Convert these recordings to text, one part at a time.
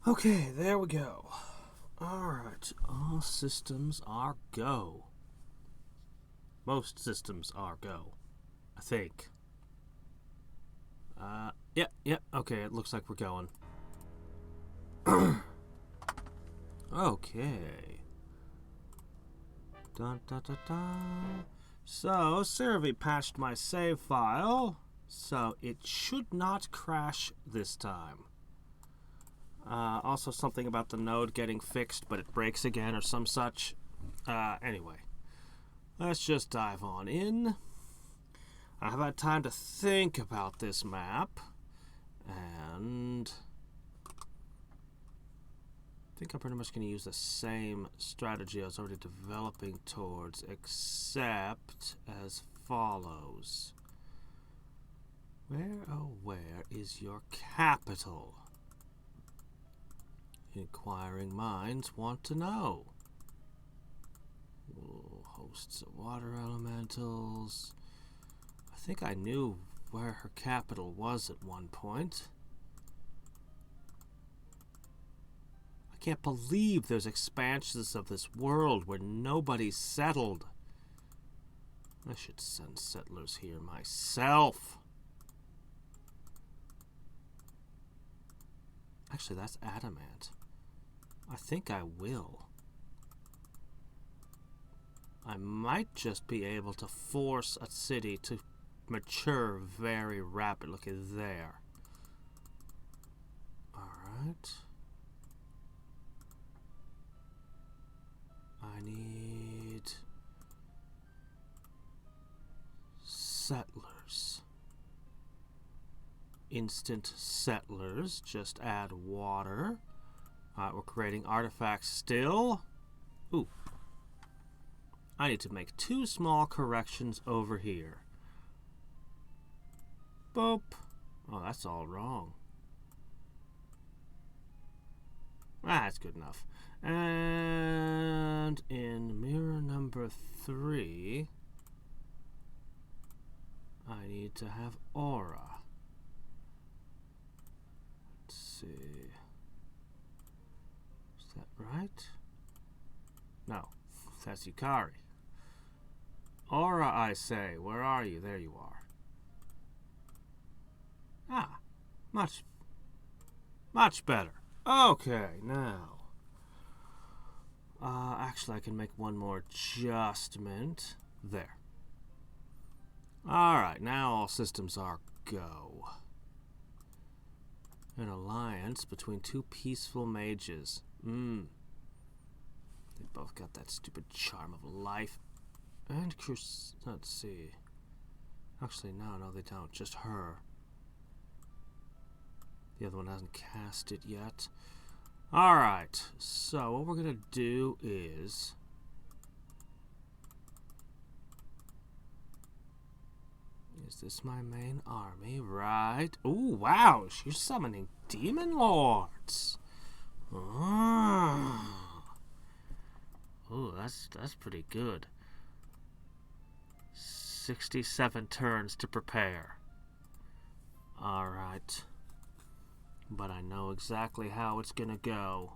Okay, there we go. Alright, all systems are go. Most systems are go, I think. Yeah, okay, it looks like we're going. Okay. Dun, dun, dun, dun. So, Sirvi patched my save file, so it should not crash this time. Also, something about the node getting fixed, but it breaks again or some such. Anyway, let's just dive on in. I have had time to think about this map, and I think I'm pretty much going to use the same strategy I was already developing towards, except as follows. Where is your capital? Inquiring minds want to know. Hosts of water elementals. I think I knew where her capital was at one point. I can't believe there's expansions of this world where nobody's settled. I should send settlers here myself. Actually, that's adamant. I think I will. I might just be able to force a city to mature very rapidly. Look at there. Alright. I need settlers. Instant settlers. Just add water. Alright, we're creating artifacts still. Ooh. I need to make 2 small corrections over here. Boop. Oh, that's all wrong. That's good enough. And in mirror number 3, I need to have aura. Let's see. Is that right? No, that's Yukari. Aura, I say. Where are you? There you are. Ah, much better. Okay, now. Actually, I can make one more adjustment. There. Alright, now all systems are go. An alliance between 2 peaceful mages. They both got that stupid charm of life. And let's see. Actually, no, they don't. Just her. The other one hasn't cast it yet. Alright, so what we're going to do is... Is this my main army? Right. Ooh, wow, she's summoning demon lords. Ooh, that's pretty good. 67 turns to prepare. Alright. But I know exactly how it's gonna go.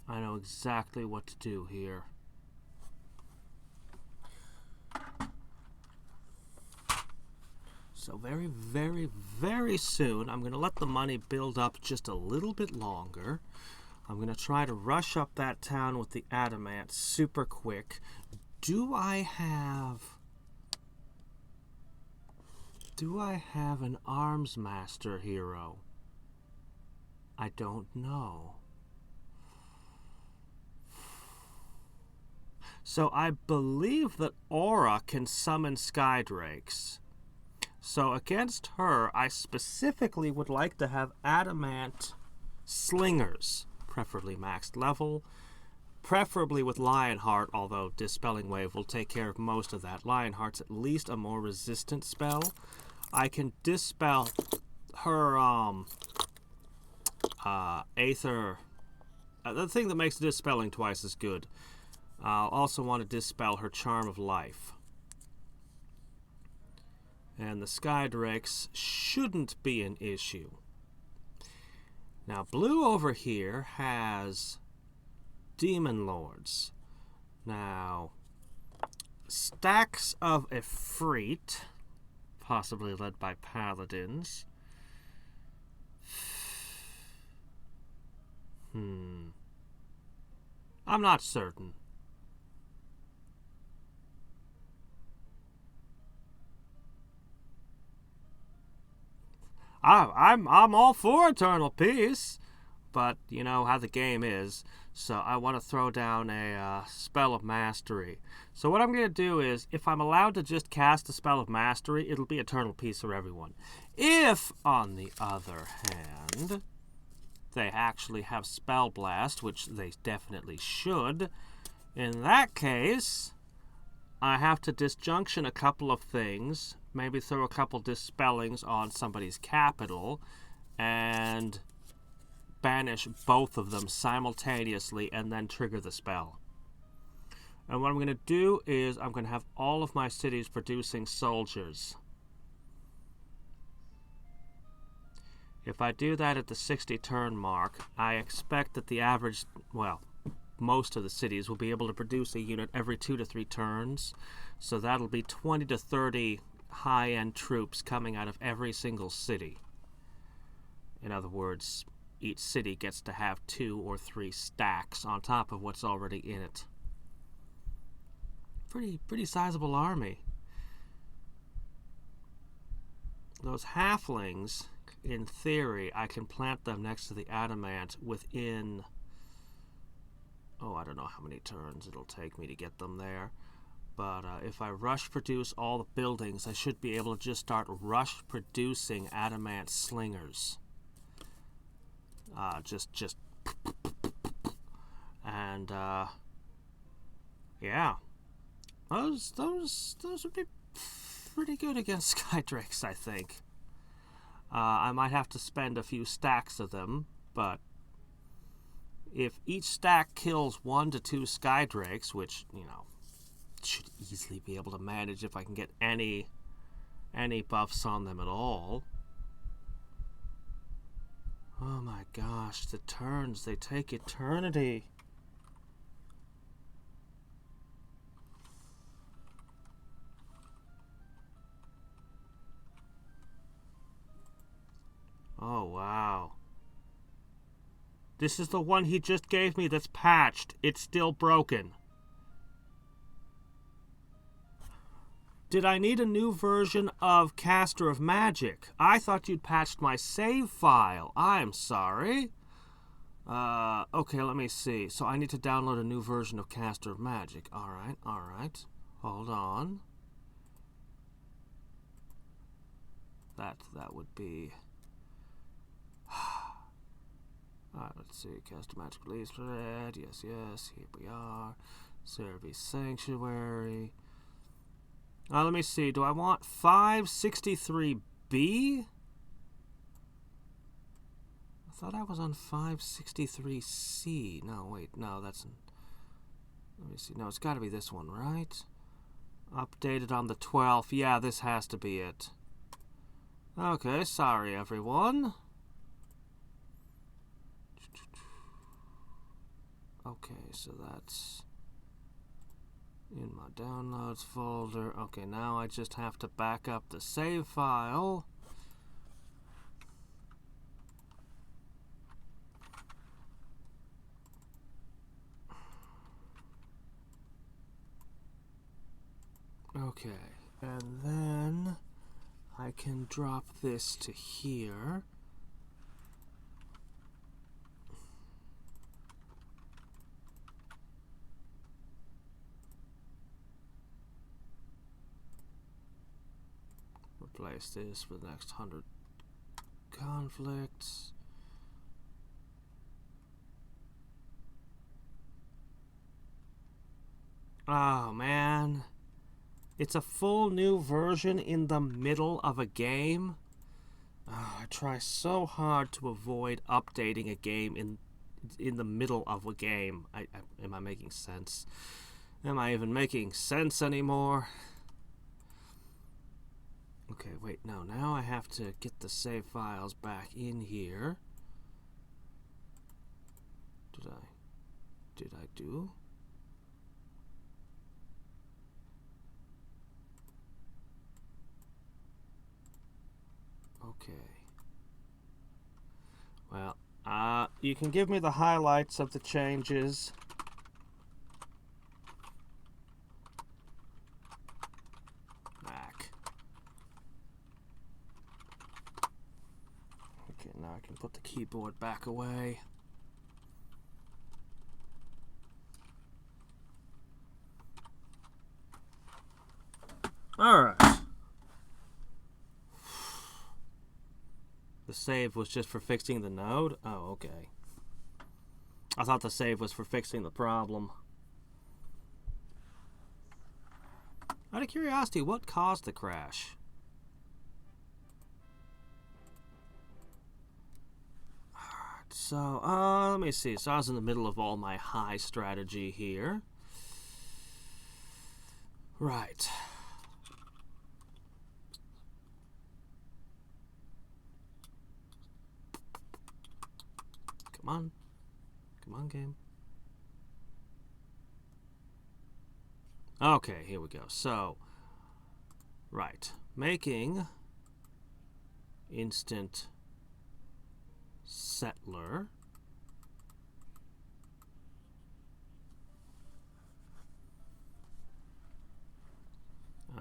I know exactly what to do here. So very, very, very soon, I'm going to let the money build up just a little bit longer. I'm going to try to rush up that town with the adamant super quick. Do I have an arms master hero? I don't know. So I believe that Aura can summon Skydrakes. So against her, I specifically would like to have adamant slingers, preferably maxed level, preferably with Lionheart, although Dispelling Wave will take care of most of that. Lionheart's at least a more resistant spell. I can dispel her Aether, the thing that makes dispelling twice as good. I'll also want to dispel her Charm of Life. And the Skydrakes shouldn't be an issue. Now, blue over here has Demon Lords. Now, stacks of Efreet, possibly led by Paladins. I'm not certain. I'm all for eternal peace, but you know how the game is, so I want to throw down a spell of mastery. So what I'm going to do is, if I'm allowed to just cast a spell of mastery, it'll be eternal peace for everyone. If, on the other hand, they actually have spell blast, which they definitely should, in that case, I have to disjunction a couple of things, maybe throw a couple dispellings on somebody's capital, and banish both of them simultaneously and then trigger the spell. And what I'm going to do is I'm going to have all of my cities producing soldiers. If I do that at the 60 turn mark, I expect that the average, well, most of the cities will be able to produce a unit every 2 to 3 turns. So that'll be 20 to 30 high-end troops coming out of every single city. In other words, each city gets to have 2 or 3 stacks on top of what's already in it. Pretty sizable army. Those halflings, in theory, I can plant them next to the adamant within, I don't know how many turns it'll take me to get them there. But if I rush produce all the buildings, I should be able to just start rush producing adamant slingers. And yeah, those would be pretty good against Skydrakes, I think. I might have to spend a few stacks of them, but if each stack kills 1 to 2 Skydrakes, which, you know, should easily be able to manage if I can get any buffs on them at all. Oh my gosh, the turns, they take eternity. Oh wow. This is the one he just gave me that's patched. It's still broken. Did I need a new version of Caster of Magic? I thought you'd patched my save file. I'm sorry. Okay, let me see. So I need to download a new version of Caster of Magic. Alright. Hold on. That would be... Alright, let's see. Caster Magic release red. Yes. Here we are. Service Sanctuary. Let me see. Do I want 563B? I thought I was on 563C. No, wait. No, that's... Let me see. No, it's got to be this one, right? Updated on the 12th. Yeah, this has to be it. Okay, sorry, everyone. Okay, so that's... in my downloads folder. Okay, now I just have to back up the save file. Okay, and then I can drop this to here. Replace this for the next 100 conflicts. Oh man, it's a full new version in the middle of a game. I try so hard to avoid updating a game in the middle of a game. Am I making sense? Am I even making sense anymore? Okay, wait, no. Now I have to get the save files back in here. Did I do? Okay. Well, you can give me the highlights of the changes. Back. Okay, now I can put the keyboard back away. All right. The save was just for fixing the node? Oh, okay. I thought the save was for fixing the problem. Out of curiosity, what caused the crash? Alright, so, let me see. So I was in the middle of all my high strategy here. Right. Come on. Come on, game. Okay, here we go. So, right. Making instant settler.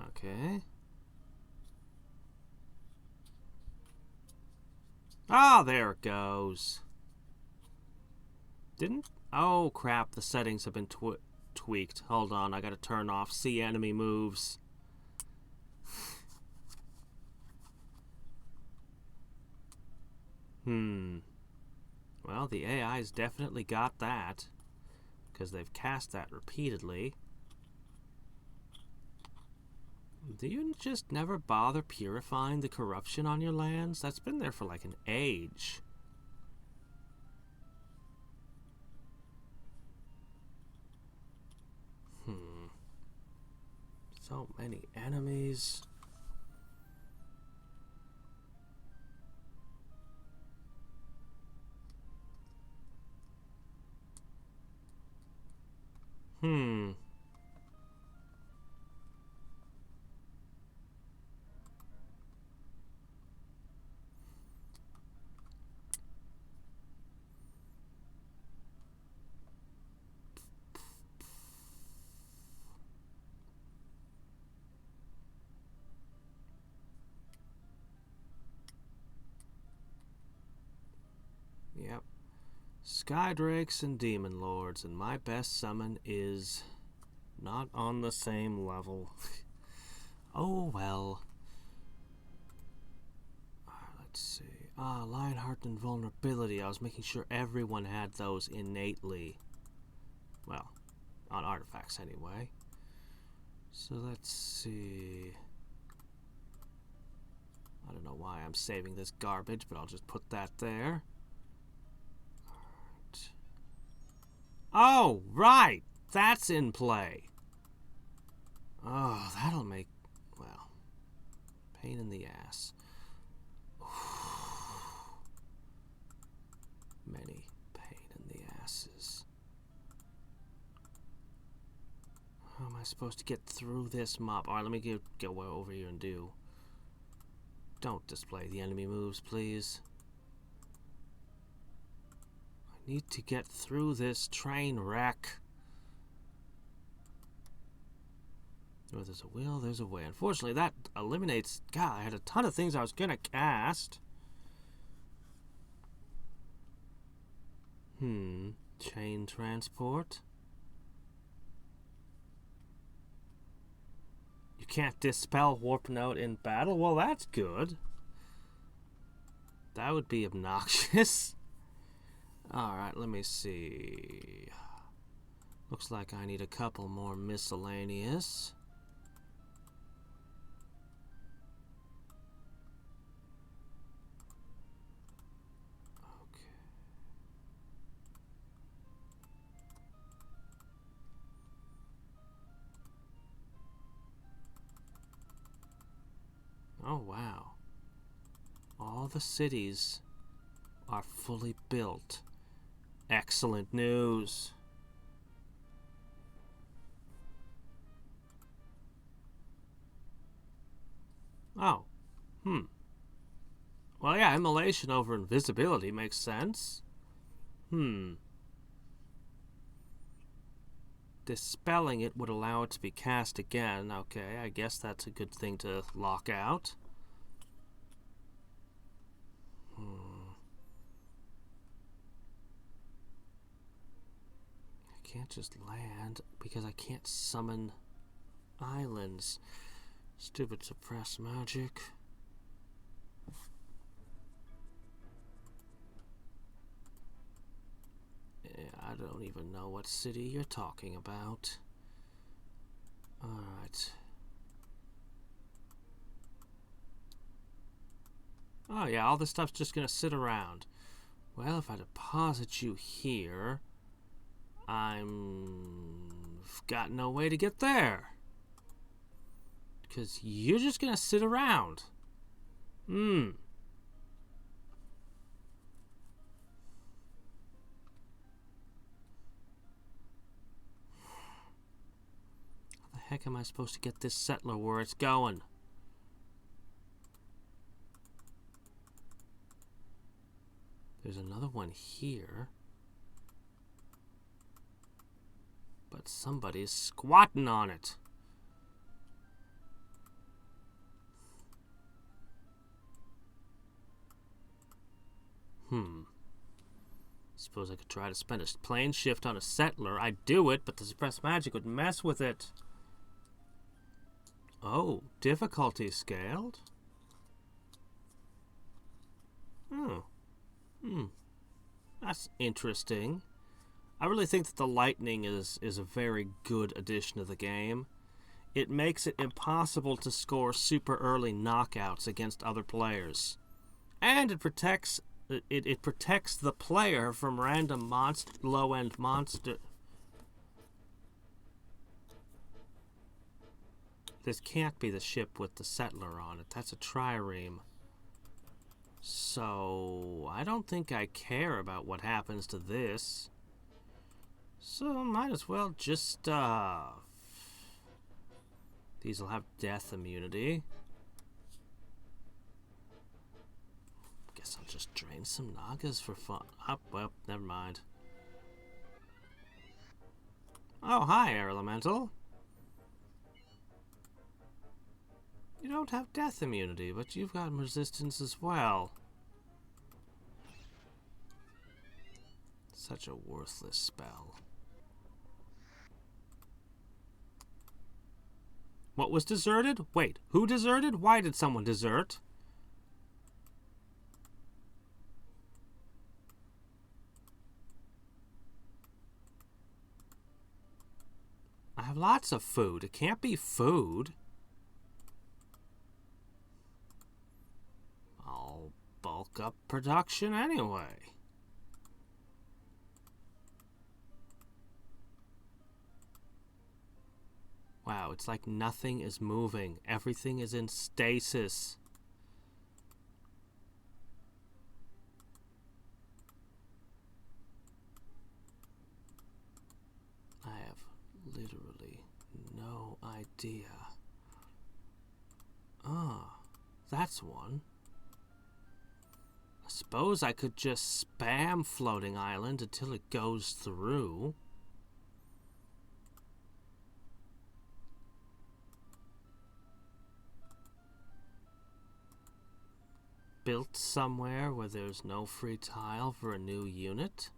Okay. Ah, there it goes. Didn't? Oh, crap. The settings have been tweaked. Hold on. I gotta turn off see enemy moves. Well, the AI's definitely got that, because they've cast that repeatedly. Do you just never bother purifying the corruption on your lands? That's been there for like an age. So many enemies. Yep. Skydrakes and Demon Lords, and my best summon is not on the same level. Oh well. Let's see. Lionheart and Vulnerability. I was making sure everyone had those innately. Well, on artifacts anyway. So let's see. I don't know why I'm saving this garbage, but I'll just put that there. Alright. Oh, right! That's in play. Oh, that'll make, well, pain in the ass. Many pain in the asses. How am I supposed to get through this mob? Alright, let me go over here and do. Don't display the enemy moves, please. I need to get through this train wreck. Where there's a will, there's a way. Unfortunately, that eliminates... God, I had a ton of things I was gonna cast. Chain transport. You can't dispel warp node in battle? Well, that's good. That would be obnoxious. Alright, let me see. Looks like I need a couple more miscellaneous. Oh, wow. All the cities are fully built. Excellent news. Oh. Well, yeah, immolation over invisibility makes sense. Dispelling it would allow it to be cast again. Okay, I guess that's a good thing to lock out. I can't just land because I can't summon islands. Stupid suppressed magic. I don't even know what city you're talking about. Alright. Oh yeah, all this stuff's just gonna sit around. Well, if I deposit you here, I've got no way to get there. Because you're just gonna sit around. How the heck am I supposed to get this settler where it's going? There's another one here. But somebody's squatting on it. Suppose I could try to spend a plane shift on a settler. I'd do it, but the suppressed magic would mess with it. Oh, difficulty scaled? That's interesting. I really think that the lightning is a very good addition to the game. It makes it impossible to score super early knockouts against other players. And it protects the player from random low-end monster. This can't be the ship with the settler on it. That's a trireme. So I don't think I care about what happens to this. So might as well just these will have death immunity. Guess I'll just drain some Nagas for fun. Oh, well, never mind. Oh, hi, Air Elemental. You don't have death immunity, but you've got resistance as well. Such a worthless spell. What was deserted? Wait, who deserted? Why did someone desert? I have lots of food. It can't be food. I'll bulk up production anyway. Wow, it's like nothing is moving. Everything is in stasis. I have literally no idea. Ah, that's one. I suppose I could just spam Floating Island until it goes through. Built somewhere where there's no free tile for a new unit?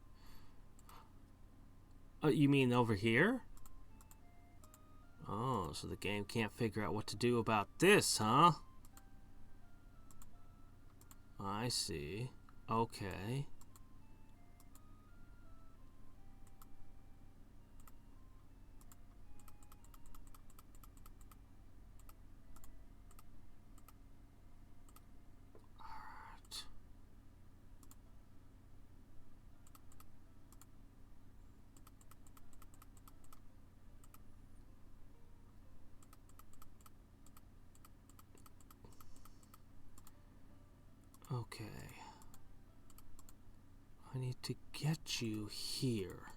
You mean over here? Oh, so the game can't figure out what to do about this, huh? I see. Okay. Okay. I need to get you here.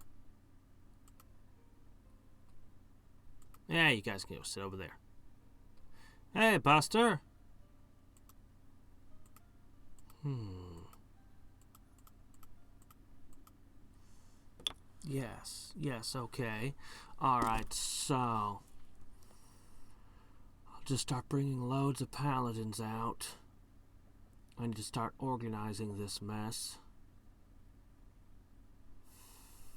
Yeah, you guys can go sit over there. Hey, Buster. Yes, okay. Alright, so I'll just start bringing loads of paladins out. I need to start organizing this mess.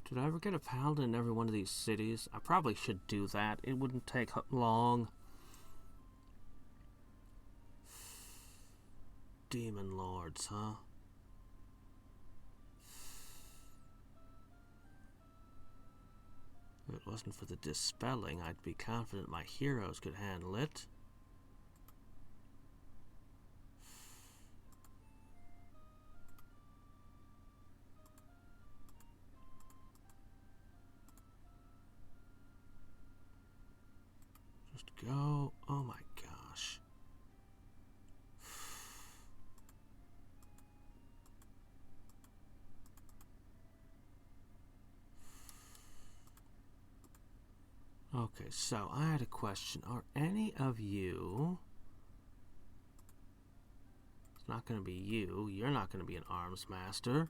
Did I ever get a paladin in every one of these cities? I probably should do that. It wouldn't take long. Demon lords, huh? If it wasn't for the dispelling, I'd be confident my heroes could handle it. Just go. Oh my gosh. Okay, so I had a question. Are any of you... It's not going to be you. You're not going to be an arms master.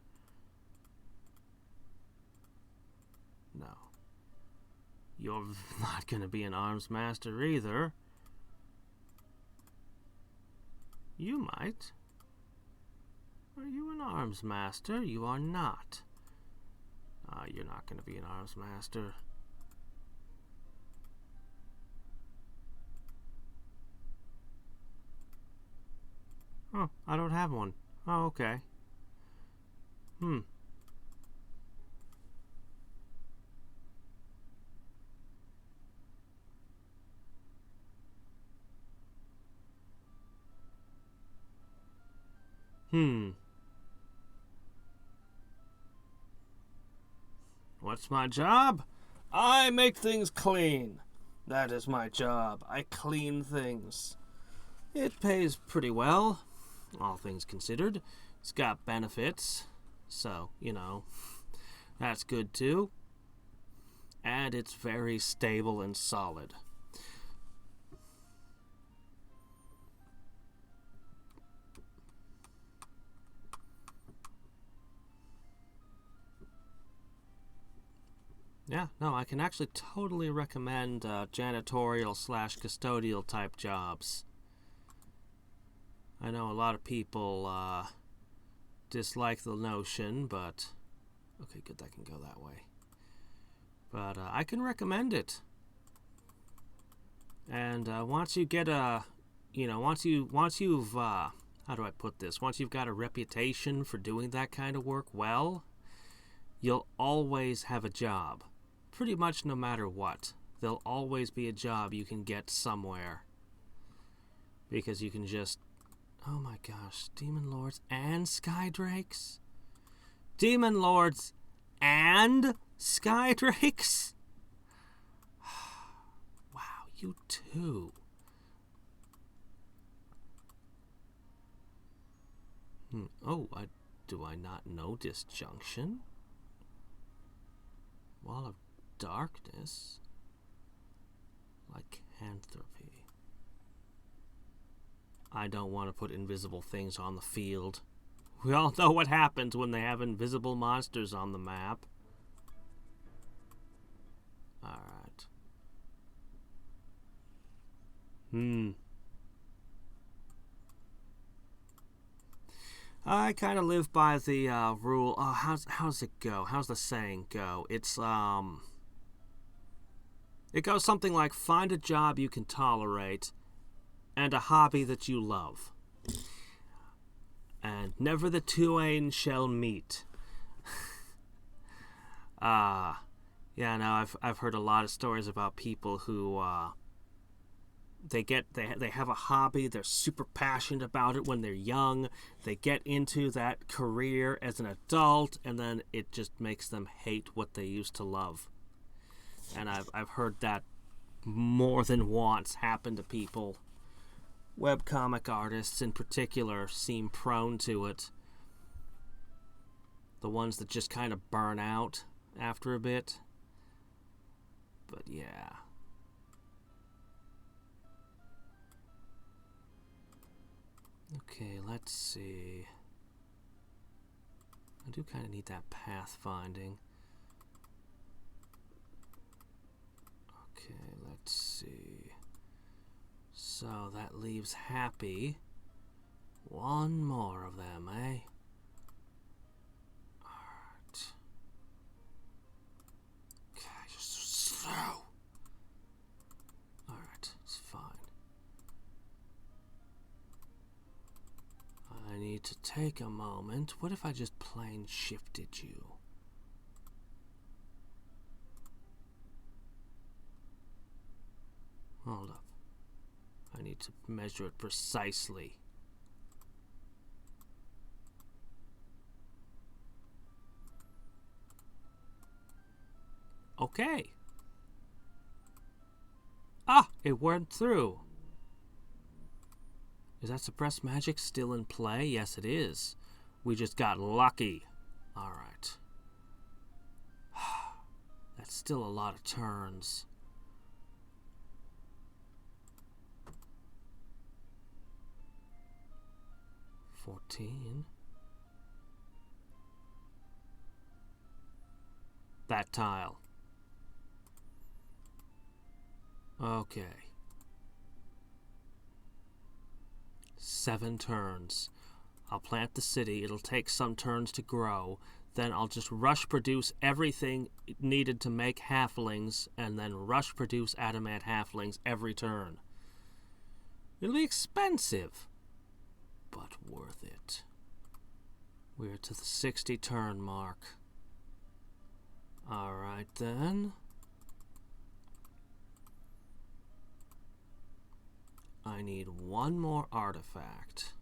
No. You're not going to be an arms master either. You might. Are you an arms master? You are not. You're not going to be an arms master. Oh, I don't have one. Oh, okay. What's my job? I make things clean. That is my job. I clean things. It pays pretty well, all things considered. It's got benefits, so, you know, that's good too. And it's very stable and solid. Yeah, no, I can actually totally recommend janitorial / custodial type jobs. I know a lot of people dislike the notion, but okay, good, that can go that way. But I can recommend it. And once you get a, once you've how do I put this? Once you've got a reputation for doing that kind of work well, you'll always have a job. Pretty much no matter what. There'll always be a job you can get somewhere. Because you can just... Oh my gosh. Demon Lords and Skydrakes? Demon Lords and Skydrakes? Wow, you too. Oh, do I not know disjunction? Wall of darkness? Lycanthropy. I don't want to put invisible things on the field. We all know what happens when they have invisible monsters on the map. Alright. I kind of live by the rule. Oh, how's it go? How's the saying go? It's it goes something like find a job you can tolerate and a hobby that you love. And never the twain shall meet. Yeah, no, I've heard a lot of stories about people who they have a hobby, they're super passionate about it when they're young, they get into that career as an adult, and then it just makes them hate what they used to love. And I've heard that more than once happen to people. webcomic artists in particular seem prone to it. The ones that just kind of burn out after a bit. But yeah. Okay, let's see. I do kind of need that pathfinding. Okay, let's see. So that leaves Happy. One more of them, eh? Alright. Okay, you're so slow. Alright, it's fine. I need to take a moment. What if I just plain shifted you? Hold up. I need to measure it precisely. Okay. Ah, it went through. Is that suppressed magic still in play? Yes, it is. We just got lucky. Alright. That's still a lot of turns. $14. That tile. Okay. 7 turns. I'll plant the city. It'll take some turns to grow. Then I'll just rush produce everything needed to make halflings, and then rush produce adamant halflings every turn. It'll be expensive, but worth it. We're to the 60 turn mark. Alright then. I need one more artifact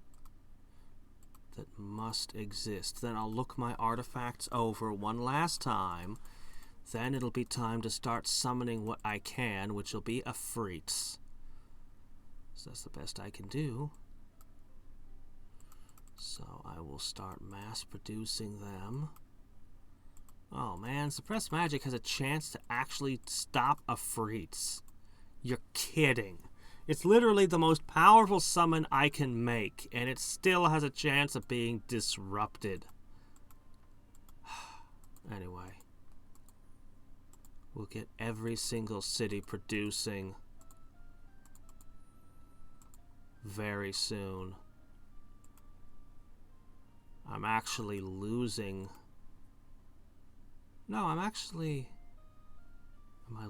that must exist. Then I'll look my artifacts over one last time. Then it'll be time to start summoning what I can, which will be Hadriex. So that's the best I can do. So I will start mass producing them. Oh man, suppressed magic has a chance to actually stop Hadriex. You're kidding. It's literally the most powerful summon I can make, and it still has a chance of being disrupted. Anyway. We'll get every single city producing very soon. I'm actually losing. No, I'm actually... Am I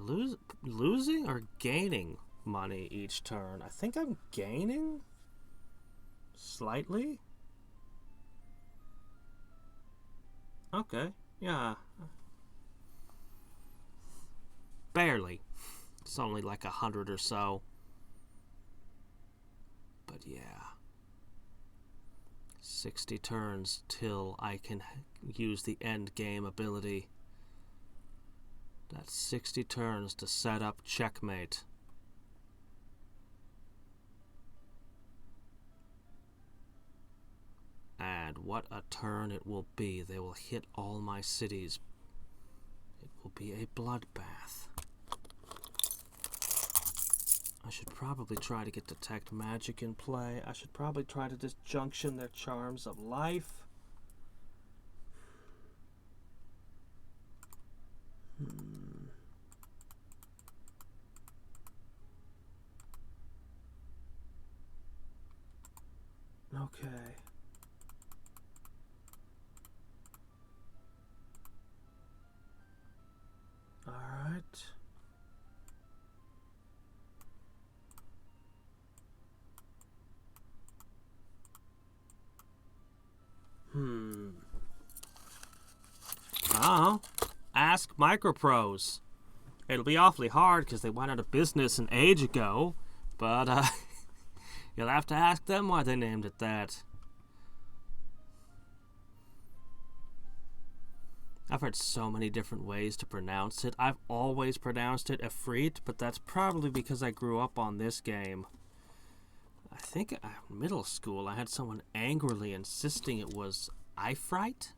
losing or gaining money each turn? I think I'm gaining slightly. Okay, yeah. Barely. It's only like 100 or so. But yeah. 60 turns till I can use the end game ability. That's 60 turns to set up checkmate. And what a turn it will be. They will hit all my cities. It will be a bloodbath. I should probably try to get Detect Magic in play. I should probably try to disjunction their Charms of Life. Okay. All right. Oh, ask Microprose. It'll be awfully hard because they went out of business an age ago, but you'll have to ask them why they named it that. I've heard so many different ways to pronounce it. I've always pronounced it Hadriex, but that's probably because I grew up on this game. I think in middle school I had someone angrily insisting it was Eifrite?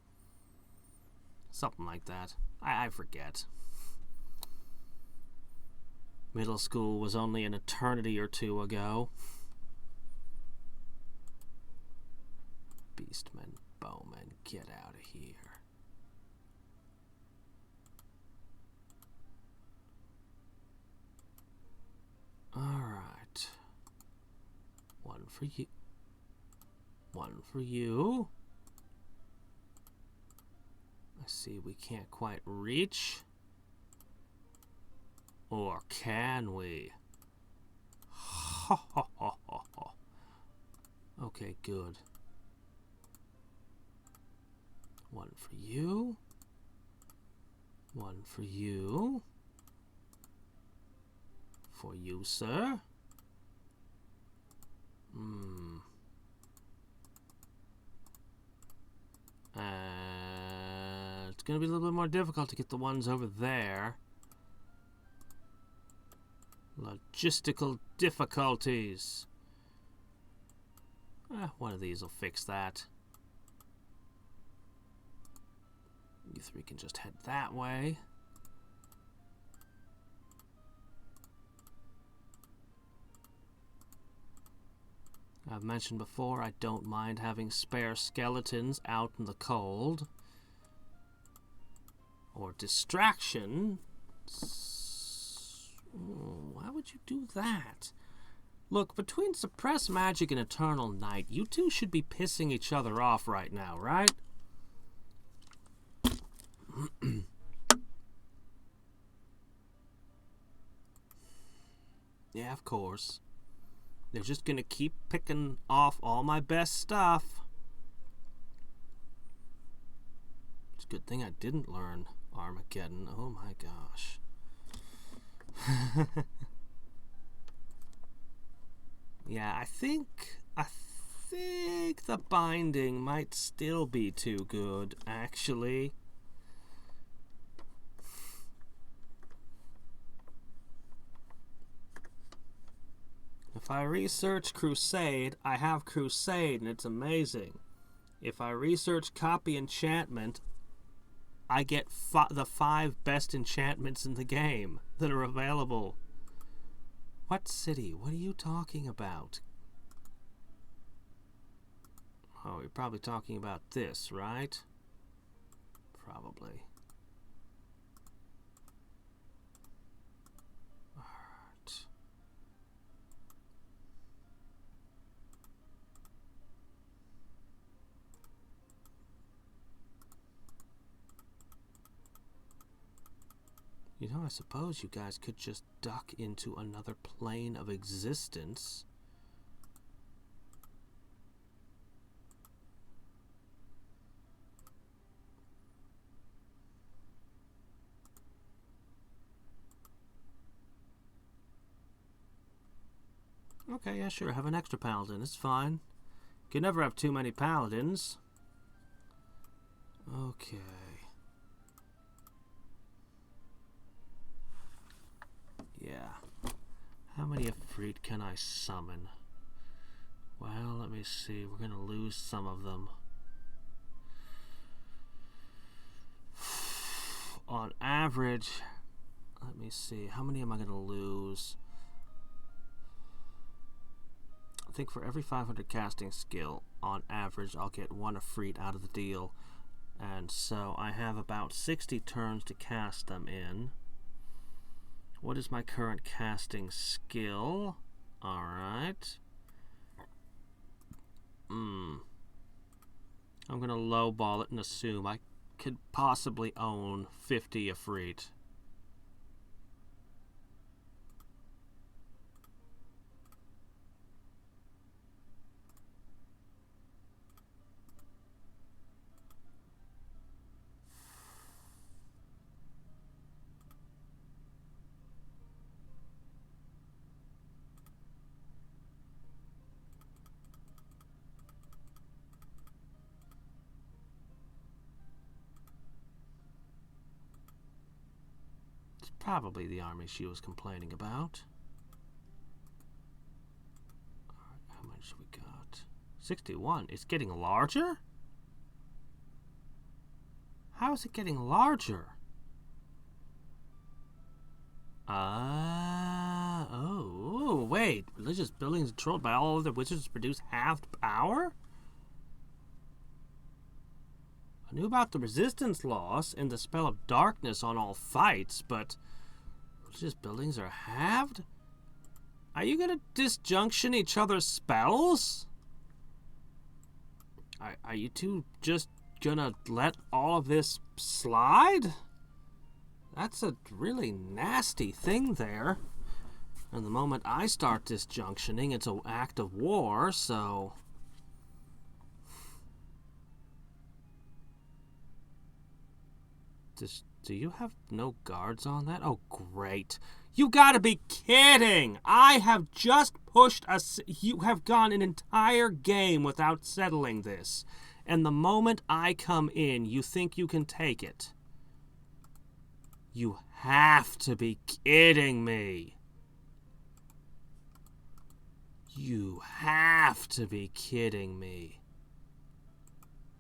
Something like that. I forget. Middle school was only an eternity or two ago. Beastmen, bowmen, get out of here. Alright. One for you. One for you. I see we can't quite reach. Or can we? Ha ha ha ha ha. Okay, good. One for you. One for you. For you, sir. It's going to be a little bit more difficult to get the ones over there. Logistical difficulties. One of these will fix that. You three can just head that way. I've mentioned before, I don't mind having spare skeletons out in the cold. Or distraction. Why would you do that? Look, between Suppress Magic and Eternal Night, you two should be pissing each other off right now, right? Yeah, of course. They're just gonna keep picking off all my best stuff. It's a good thing I didn't learn Armageddon. Oh my gosh. Yeah, I think the binding might still be too good, actually. If I research Crusade, I have Crusade, and it's amazing. If I research Copy Enchantment, I get the 5 best enchantments in the game that are available. What city? What are you talking about? Oh, you're probably talking about this, right? Probably. Alright. You know, I suppose you guys could just duck into another plane of existence. Okay, yeah, sure, have an extra paladin, it's fine. You can never have too many paladins. Okay. Yeah. How many Ifrit can I summon? Well, let me see. We're going to lose some of them. On average, let me see. How many am I going to lose? I think for every 500 casting skill, on average, I'll get 1 Ifrit out of the deal. And so I have about 60 turns to cast them in. What is my current casting skill? Alright. I'm going to lowball it and assume I could possibly own 50 Ifrit. Probably the army she was complaining about. Alright, how 61. It's getting larger? How is it getting larger? Oh, wait. Religious buildings controlled by all other wizards produce halved power? I knew about the resistance loss and the spell of darkness on all fights, but religious buildings are halved? Are you gonna disjunction each other's spells? Are you two just gonna let all of this slide? That's a really nasty thing there. And the moment I start disjunctioning, it's an act of war, so... Do you have no guards on that? Oh, great. You gotta be kidding! I have just pushed you have gone an entire game without settling this. And the moment I come in, you think you can take it. You have to be kidding me. You have to be kidding me.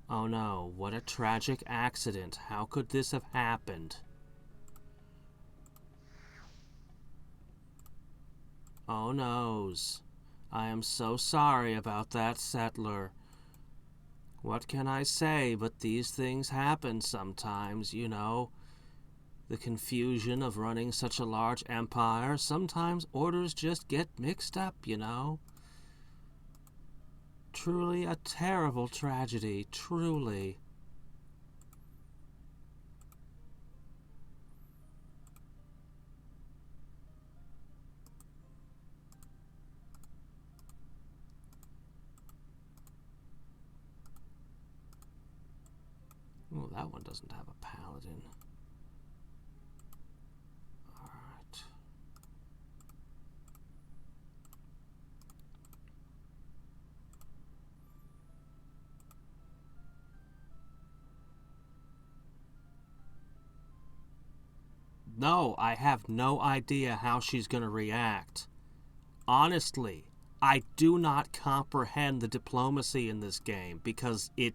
Oh no, what a tragic accident. How could this have happened? Oh noes. I am so sorry about that settler. What can I say but these things happen sometimes, you know? The confusion of running such a large empire, sometimes orders just get mixed up, you know? Truly a terrible tragedy, truly. Oh, that one doesn't have a paladin. Alright. No, I have no idea how she's going to react. Honestly, I do not comprehend the diplomacy in this game because it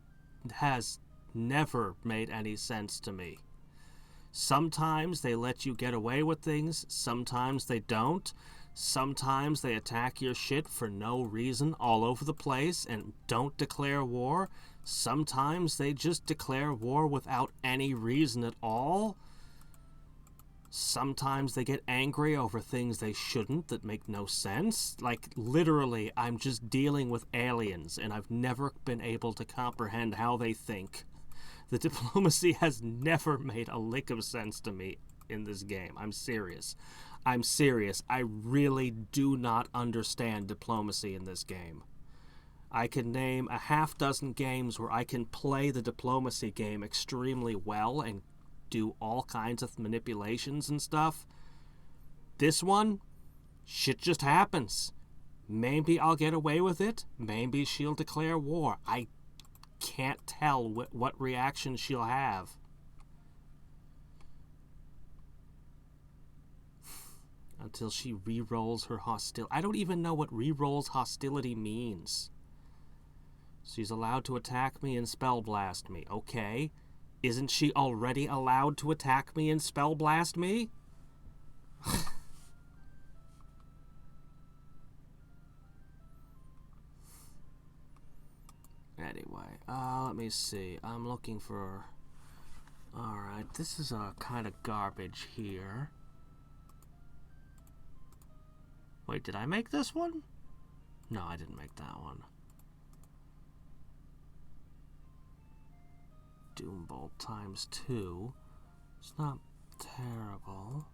has never made any sense to me. Sometimes they let you get away with things, sometimes they don't. Sometimes they attack your shit for no reason all over the place and don't declare war. Sometimes they just declare war without any reason at all. Sometimes they get angry over things they shouldn't that make no sense. Like, literally, I'm just dealing with aliens, and I've never been able to comprehend how they think. The diplomacy has never made a lick of sense to me in this game. I'm serious. I'm serious. I really do not understand diplomacy in this game. I can name a half dozen games where I can play the diplomacy game extremely well and do all kinds of manipulations and stuff. This one, shit just happens. Maybe I'll get away with it. Maybe she'll declare war. I can't tell what reaction she'll have. Until she re-rolls her hostility. I don't even know what re-rolls hostility means. She's allowed to attack me and spell blast me. Okay. Isn't she already allowed to attack me and spell blast me? Anyway, let me see. I'm looking for... Alright, this is a kind of garbage here. Wait, did I make this one? No, I didn't make that one. Doombolt times 2. It's not terrible.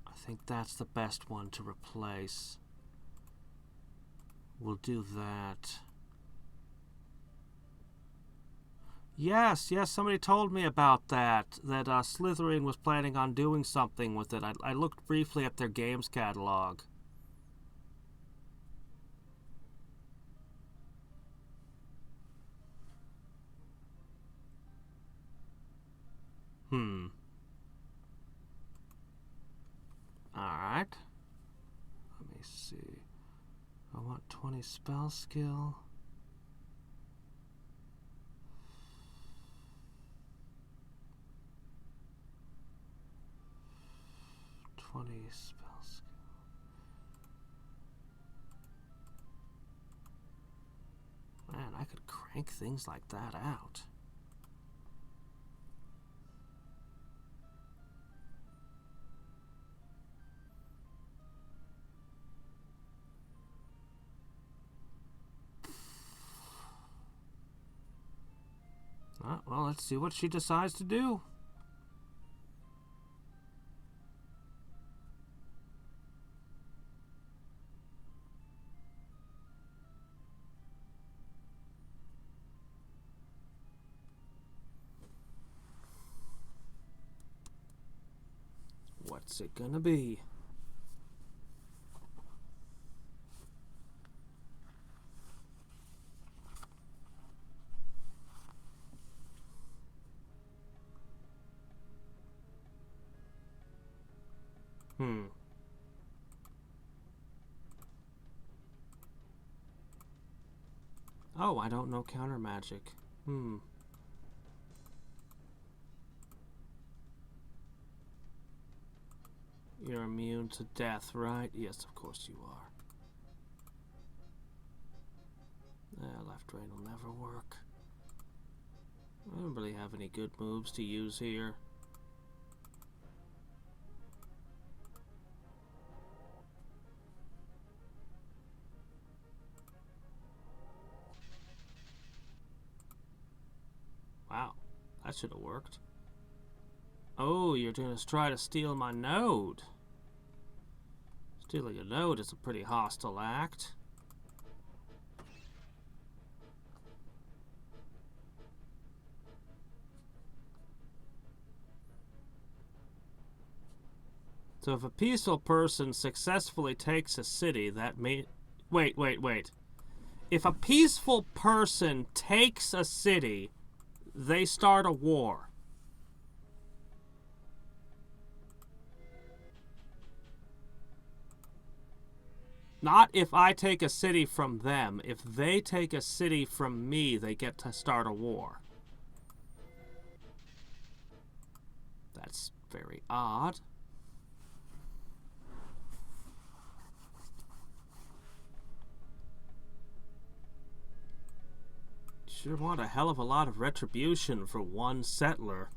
I think that's the best one to replace. We'll do that. Yes, yes, somebody told me about that. That Slytherin was planning on doing something with it. I looked briefly at their games catalog. Hmm. Alright. Let me see. I want 20 spell skill. Spell skill. Man, I could crank things like that out. Well, let's see what she decides to do. What's it gonna be? Oh, I don't know counter magic. You're immune to death, right? Yes, of course you are. Left rain will never work. I don't really have any good moves to use here. Wow, that should have worked. Oh, you're going to try to steal my node. Stealing a node is a pretty hostile act. So if a peaceful person successfully takes a city, that may... Wait. If a peaceful person takes a city, they start a war. Not if I take a city from them. If they take a city from me, they get to start a war. That's very odd. Sure want a hell of a lot of retribution for one settler.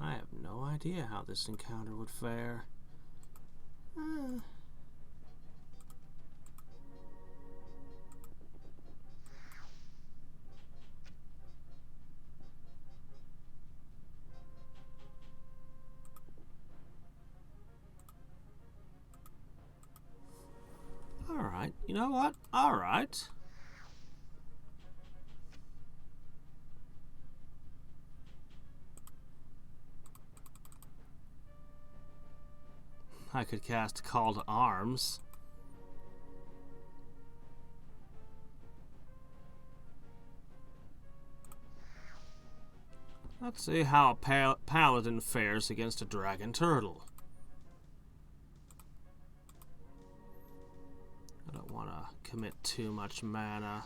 I have no idea how this encounter would fare. Alright, you know what? Alright. I could cast Call to Arms. Let's see how a paladin fares against a dragon turtle. I don't want to commit too much mana.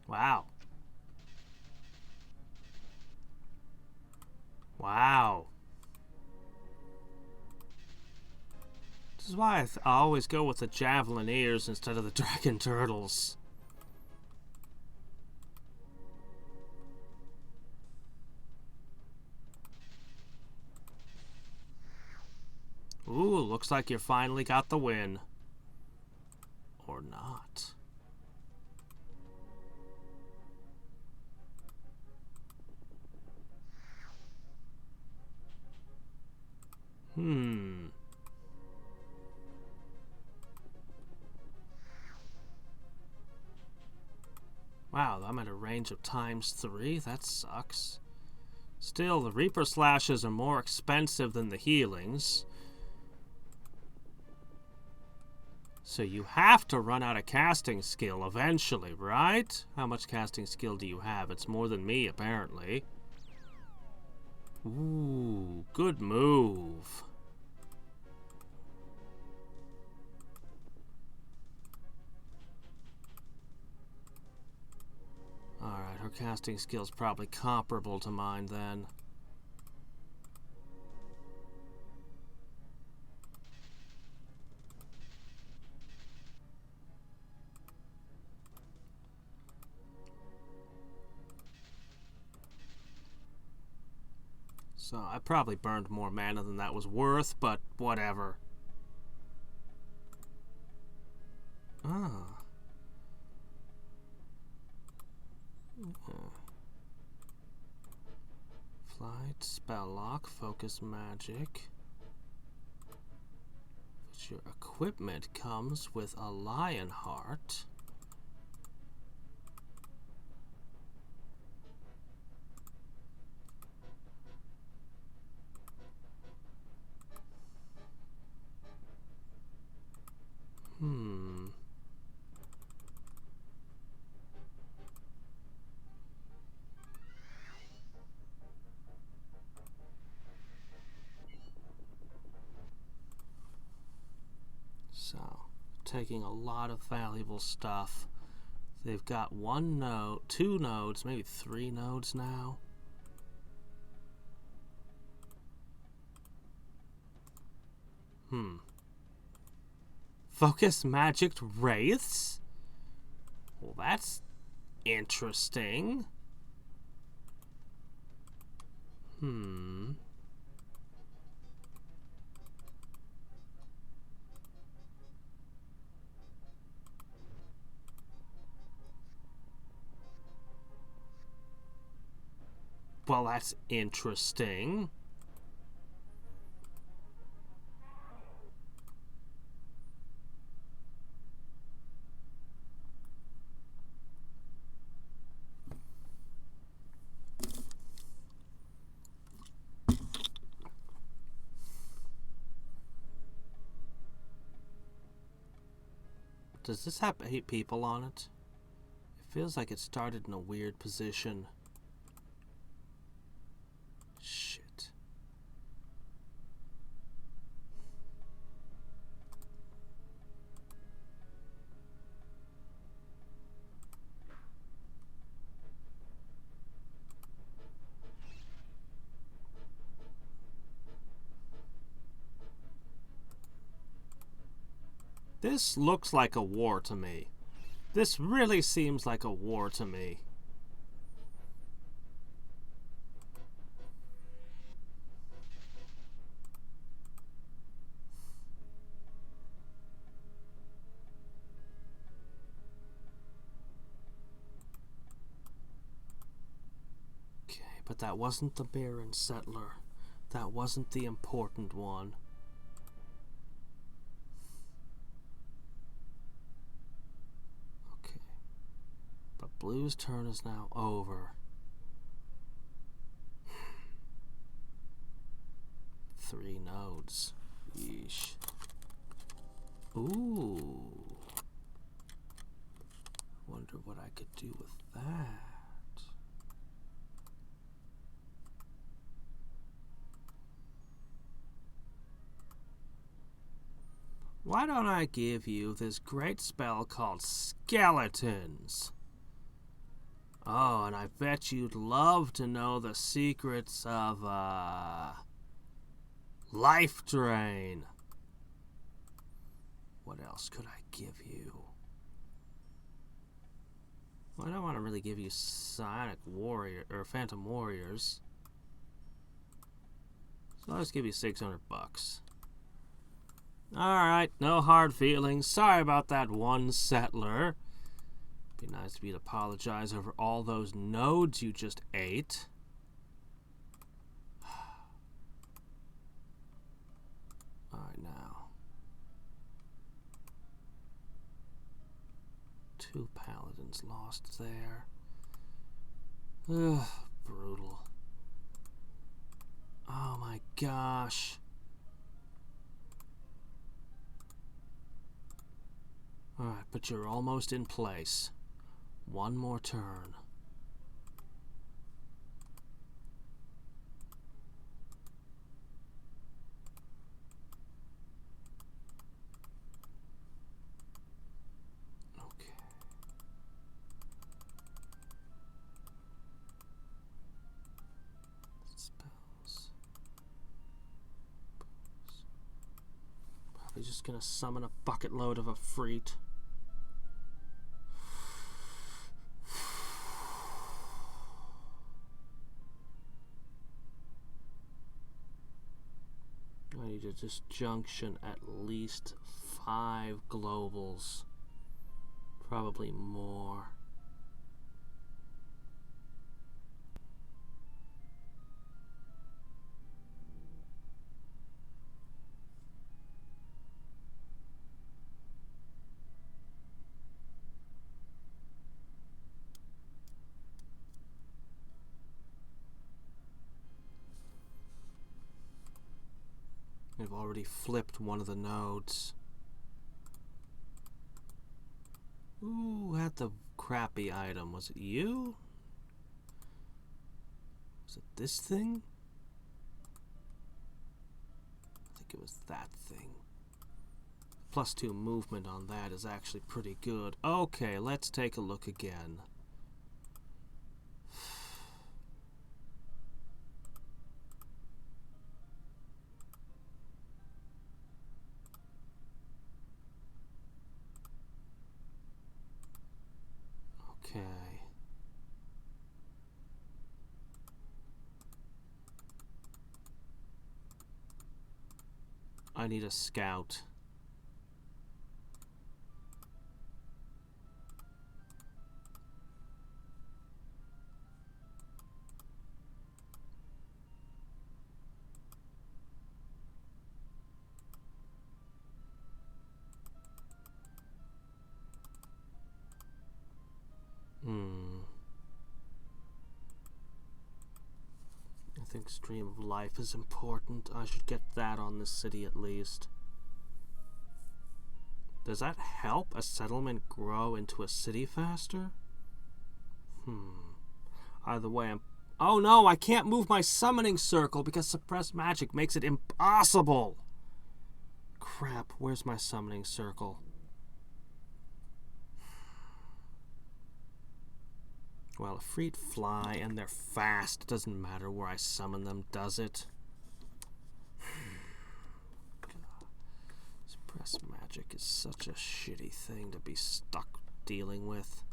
Wow. Wow. This is why I always go with the Javelineers instead of the Dragon Turtles. Ooh, looks like you finally got the win. Or not. Wow, I'm at a range of ×3. That sucks. Still, the Reaper Slashes are more expensive than the healings. So you have to run out of casting skill eventually, right? How much casting skill do you have? It's more than me, apparently. Ooh, good move. Alright, her casting skill's probably comparable to mine then. So I probably burned more mana than that was worth, but whatever. Ah. Flight, spell lock, focus magic. But your equipment comes with a lion heart. So, taking a lot of valuable stuff. They've got 1 node, 2 nodes, maybe 3 nodes now. Focus magicked wraiths? Well, that's interesting. Well, that's interesting. Does this have 8 people on it? It feels like it started in a weird position. Shit. This looks like a war to me. This really seems like a war to me. Okay, but that wasn't the Baron Settler. That wasn't the important one. Blue's turn is now over. 3 nodes. Yeesh. Ooh. Wonder what I could do with that. Why don't I give you this great spell called Skeletons? Oh, and I bet you'd love to know the secrets of, Life Drain. What else could I give you? Well, I don't want to really give you Sonic Warrior or Phantom Warriors. So I'll just give you 600 bucks. Alright, no hard feelings. Sorry about that one settler. Be nice if you'd apologize over all those nodes you just ate. Alright, now. 2 paladins lost there. Ugh, brutal. Oh my gosh. Alright, but you're almost in place. One more turn. Okay. Spells. Probably just gonna summon a bucket load of Efreet. I need to disjunction at least 5 globals. Probably more. I've already flipped one of the nodes. Ooh, had the crappy item. Was it you? Was it this thing? I think it was that thing. +2 movement on that is actually pretty good. Okay, let's take a look again. Okay. I need a scout. I think Stream of Life is important. I should get that on this city at least. Does that help a settlement grow into a city faster? Either way, oh no, I can't move my summoning circle because suppressed magic makes it impossible. Crap, where's my summoning circle? Well, Efreet fly and they're fast. Doesn't matter where I summon them, does it? Suppressed magic is such a shitty thing to be stuck dealing with.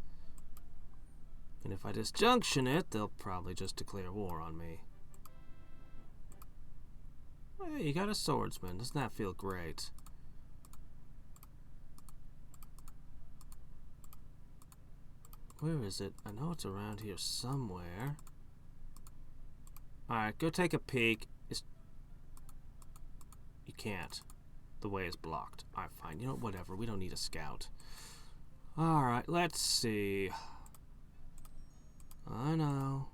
And if I disjunction it, they'll probably just declare war on me. Hey, you got a swordsman. Doesn't that feel great? Where is it? I know it's around here somewhere. Alright, go take a peek. You can't. The way is blocked. Alright, fine. You know, whatever. We don't need a scout. Alright, let's see. I know.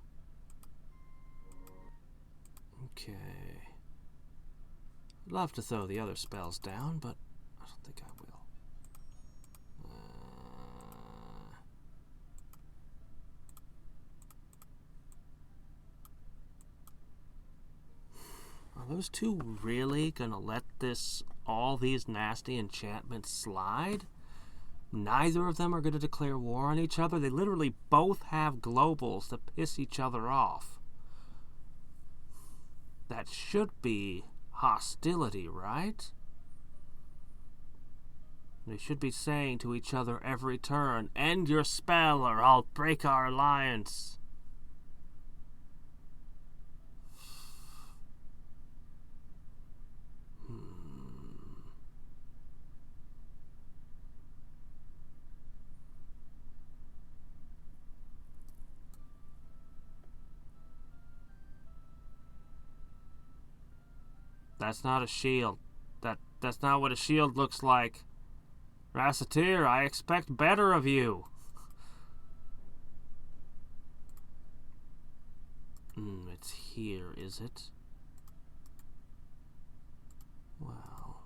Okay. I'd love to throw the other spells down, but I don't think I will. Are those two really gonna let all these nasty enchantments slide? Neither of them are gonna declare war on each other. They literally both have globals to piss each other off. That should be hostility, right? They should be saying to each other every turn, "End your spell or I'll break our alliance." That's not a shield. That's not what a shield looks like. Rassatir, I expect better of you. It's here, is it? Well.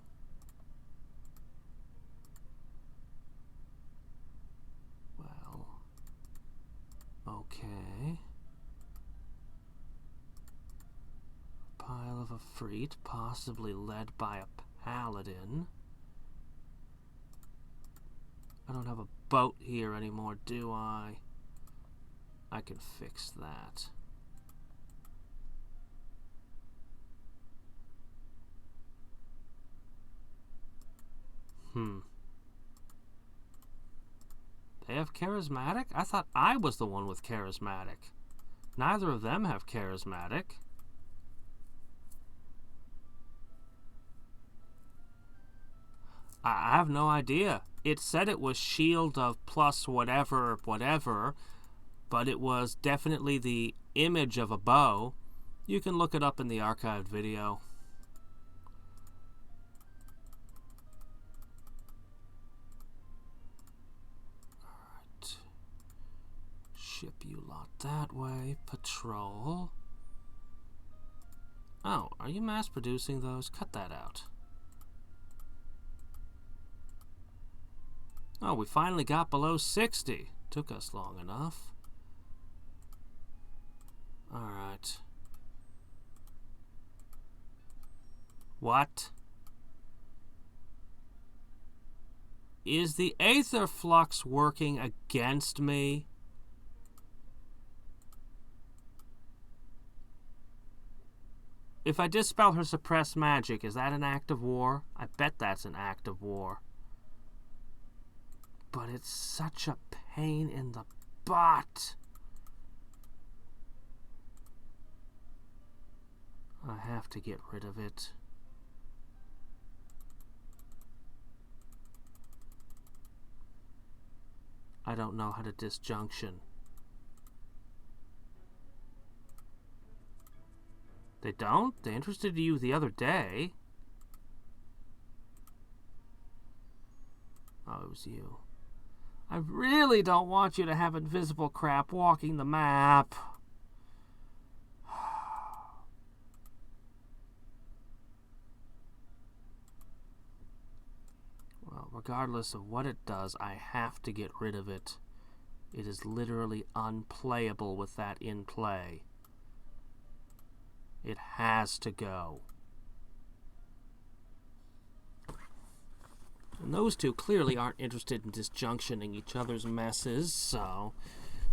Okay. Pile of Efreet, possibly led by a paladin. I don't have a boat here anymore, do I? I can fix that. They have charismatic? I thought I was the one with charismatic. Neither of them have charismatic. I have no idea. It said it was shield of plus whatever, but it was definitely the image of a bow. You can look it up in the archived video. Alright. Ship you lot that way. Patrol. Oh, are you mass producing those? Cut that out. Oh, we finally got below 60. Took us long enough. Alright. What? Is the Aether Flux working against me? If I dispel her suppressed magic, is that an act of war? I bet that's an act of war. But it's such a pain in the butt. I have to get rid of it. I don't know how to disjunction. They don't? They interested you the other day. Oh, it was you. I really don't want you to have invisible crap walking the map. Well, regardless of what it does, I have to get rid of it. It is literally unplayable with that in play. It has to go. And those two clearly aren't interested in disjunctioning each other's messes, so...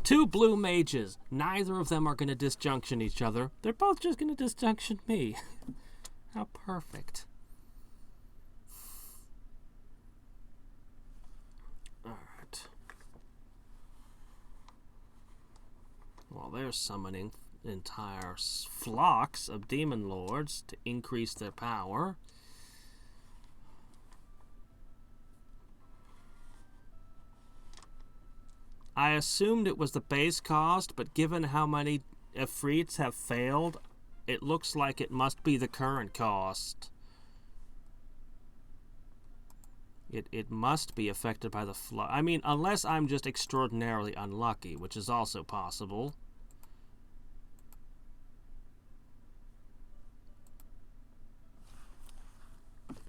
Two blue mages. Neither of them are going to disjunction each other. They're both just going to disjunction me. How perfect. Alright. Well, they're summoning entire flocks of demon lords to increase their power. I assumed it was the base cost, but given how many Efreets have failed, it looks like it must be the current cost. It must be affected by the flood. I mean, unless I'm just extraordinarily unlucky, which is also possible.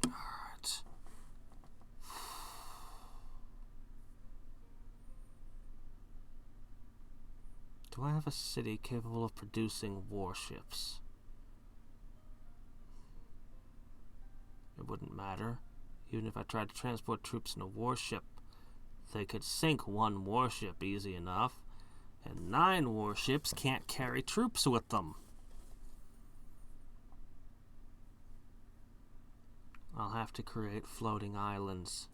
Alright. Do I have a city capable of producing warships? It wouldn't matter. Even if I tried to transport troops in a warship, they could sink one warship easy enough, and 9 warships can't carry troops with them. I'll have to create floating islands.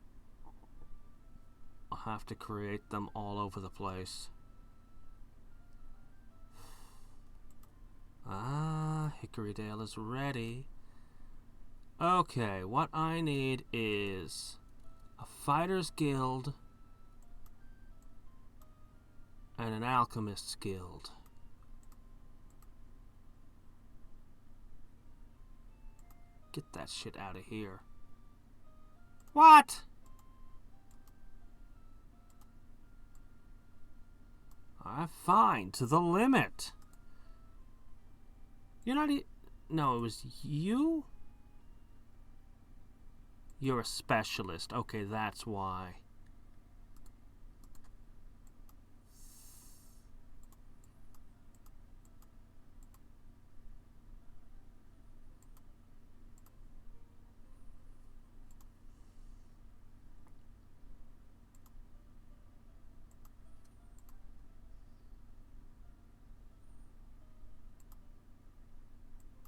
I'll have to create them all over the place. Ah, Hickorydale is ready. Okay, what I need is a fighter's guild and an alchemist's guild. Get that shit out of here. What? Alright, fine, to the limit. You're not no, it was you? You're a specialist. Okay, that's why.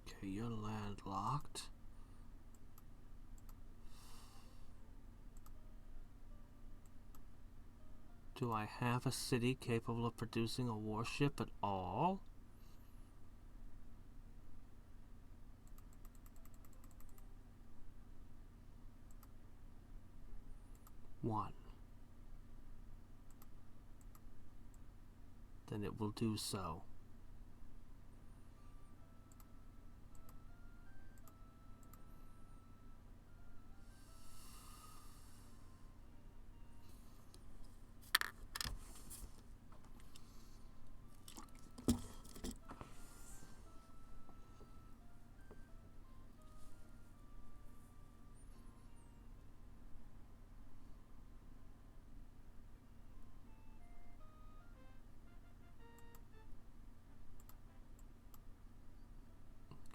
Okay, you're landlocked. Do I have a city capable of producing a warship at all? One. Then it will do so.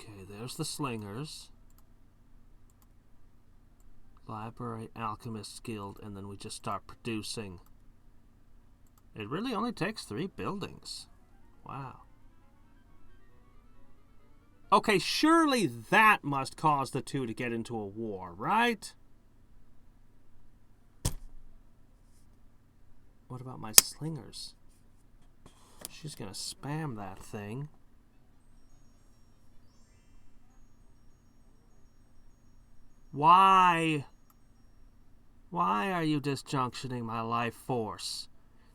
Okay, there's the slingers. Library, Alchemist Guild, and then we just start producing. It really only takes 3 buildings. Wow. Okay, surely that must cause the two to get into a war, right? What about my slingers? She's gonna spam that thing. Why? Why are you disjunctioning my life force?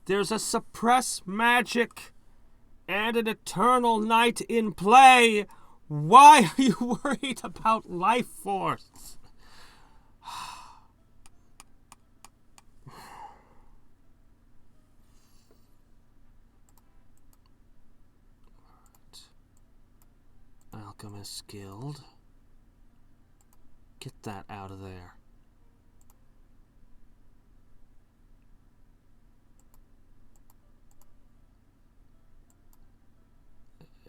There's a suppress magic and an eternal night in play. Why are you worried about life force? Alchemist Guild. Get that out of there.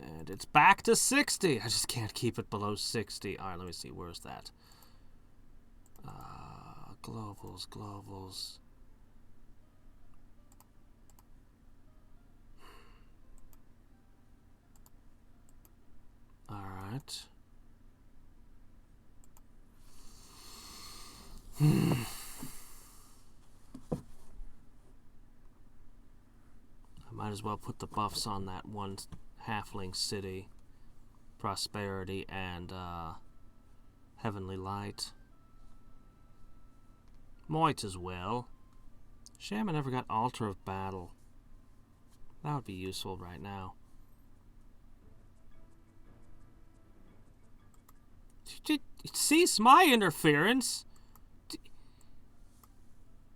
And it's back to 60. I just can't keep it below 60. Alright, let me see. Where's that? Globals. Alright. I might as well put the buffs on that one halfling city. Prosperity and Heavenly Light. Might as well. Shame I never got Altar of Battle. That would be useful right now. Cease my interference!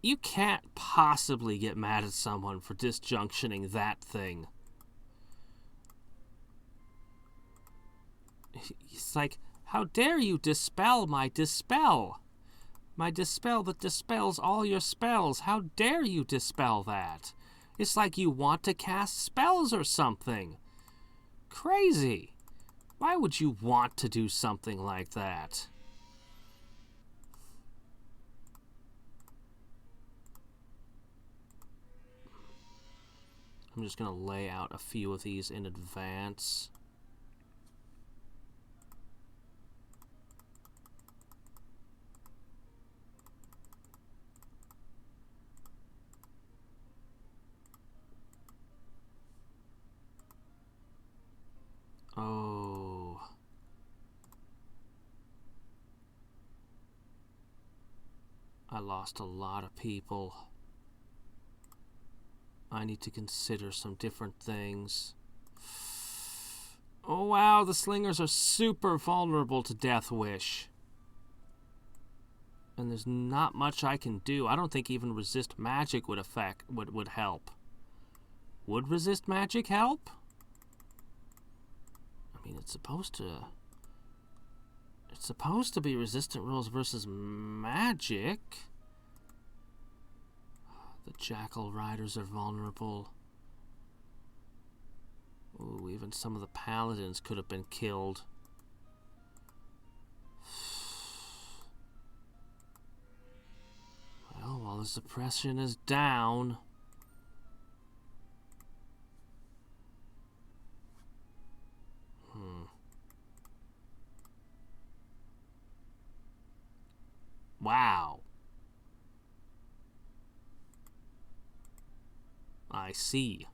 You can't possibly get mad at someone for disjunctioning that thing. It's like, how dare you dispel my dispel? My dispel that dispels all your spells. How dare you dispel that? It's like you want to cast spells or something. Crazy. Why would you want to do something like that? I'm just going to lay out a few of these in advance. I lost a lot of people. I need to consider some different things. Oh wow, the slingers are super vulnerable to Death Wish. And there's not much I can do. I don't think even resist magic would help. Would resist magic help? I mean, it's supposed to be resistant rules versus magic. The Jackal Riders are vulnerable. Ooh, even some of the paladins could have been killed. Well, while the suppression is down... Wow. I see.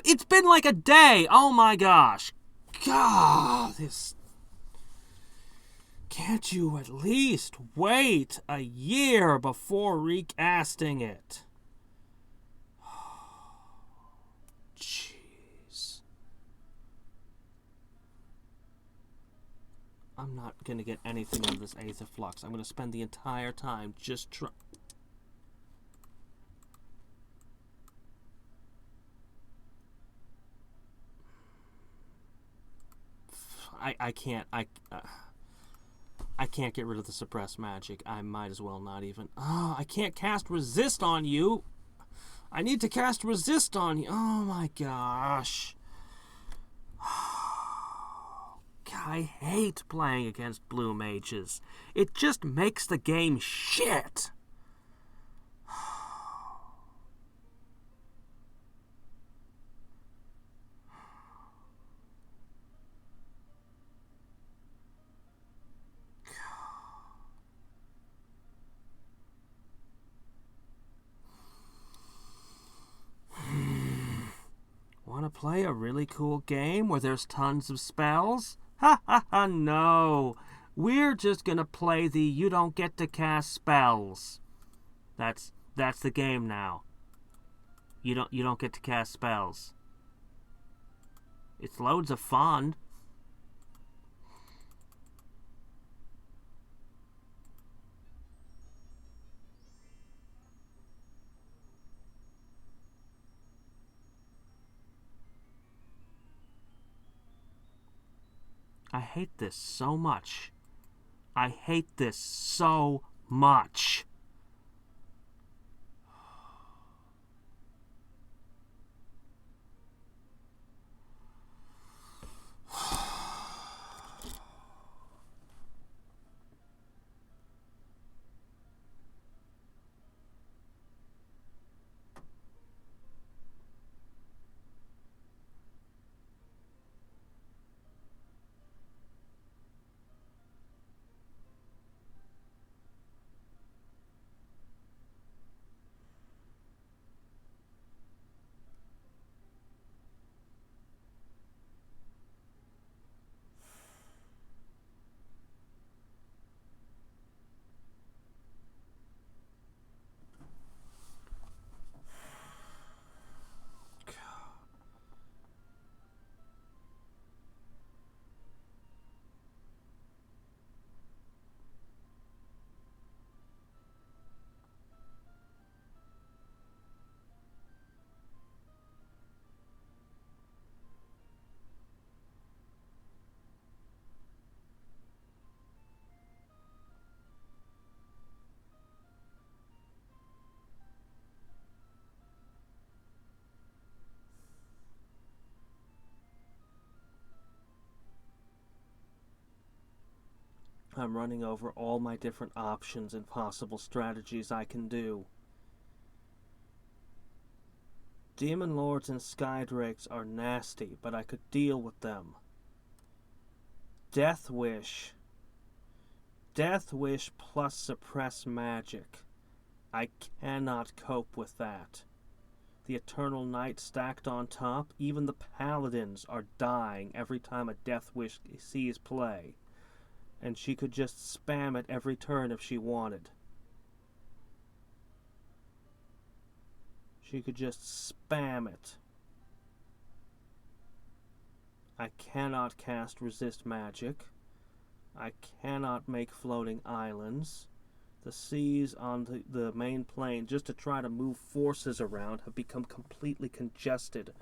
It's been like a day. Oh my gosh. God, this... Can't you at least wait a year before recasting it? Jeez. I'm not going to get anything out of this Aether Flux. I'm going to spend the entire time just trying... I can't get rid of the suppressed magic. I might as well not even... Oh, I can't cast resist on you. I need to cast resist on you. Oh my gosh. I hate playing against blue mages. It just makes the game shit. Want to play a really cool game where there's tons of spells? Ha ha ha, no. We're just gonna play the you don't get to cast spells. That's the game now. You don't get to cast spells. It's loads of fun. I hate this so much. I hate this so much. I'm running over all my different options and possible strategies I can do. Demon Lords and Skydrakes are nasty, but I could deal with them. Death Wish Death Wish plus Suppress Magic. I cannot cope with that. The Eternal Night stacked on top, even the Paladins are dying every time a Death Wish sees play. And she could just spam it every turn if she wanted. She could just spam it. I cannot cast Resist Magic. I cannot make floating islands. The seas on the main plane, just to try to move forces around, have become completely congested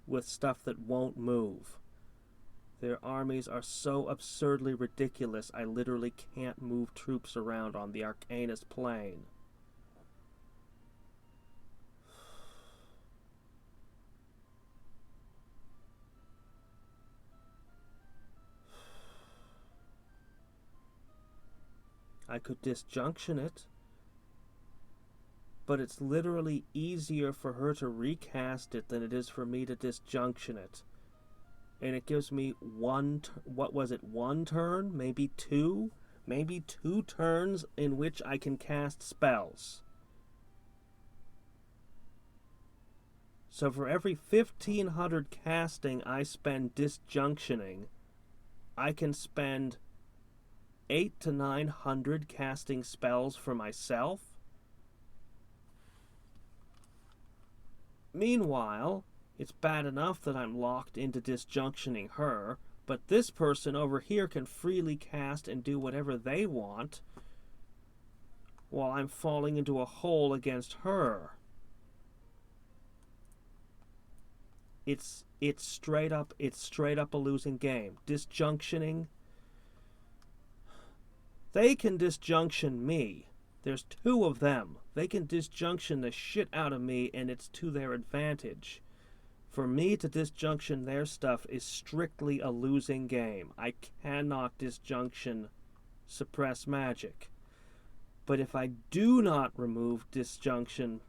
with stuff that won't move. Their armies are so absurdly ridiculous, I literally can't move troops around on the Arcanist plane. I could disjunction it, but it's literally easier for her to recast it than it is for me to disjunction it. And it gives me one turn? Maybe two? Maybe 2 turns in which I can cast spells. So for every 1,500 casting I spend disjunctioning, I can spend 800 to 900 casting spells for myself. Meanwhile, it's bad enough that I'm locked into disjunctioning her, but this person over here can freely cast and do whatever they want, while I'm falling into a hole against her. It's straight up a losing game. Disjunctioning. They can disjunction me. There's 2 of them. They can disjunction the shit out of me, and it's to their advantage. For me to disjunction their stuff is strictly a losing game. I cannot disjunction Suppress Magic. But if I do not remove disjunction,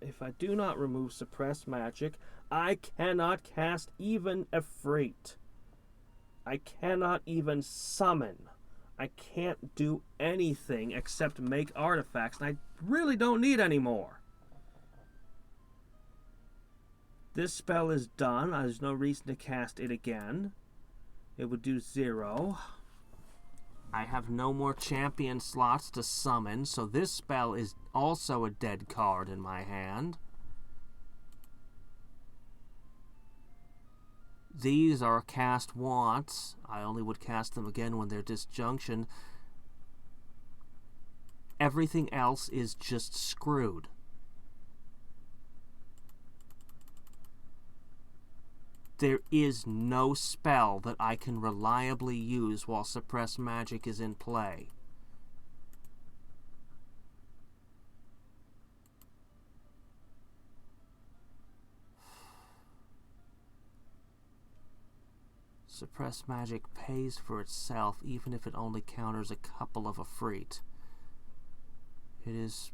if I do not remove Suppress Magic, I cannot cast even Efreet. I cannot even summon. I can't do anything except make artifacts, and I really don't need any more. This spell is done. There's no reason to cast it again. It would do 0. I have no more champion slots to summon, so this spell is also a dead card in my hand. These are cast once. I only would cast them again when they're disjunctioned. Everything else is just screwed. There is no spell that I can reliably use while Suppress Magic is in play. Suppress Magic pays for itself even if it only counters a couple of Efreet. It is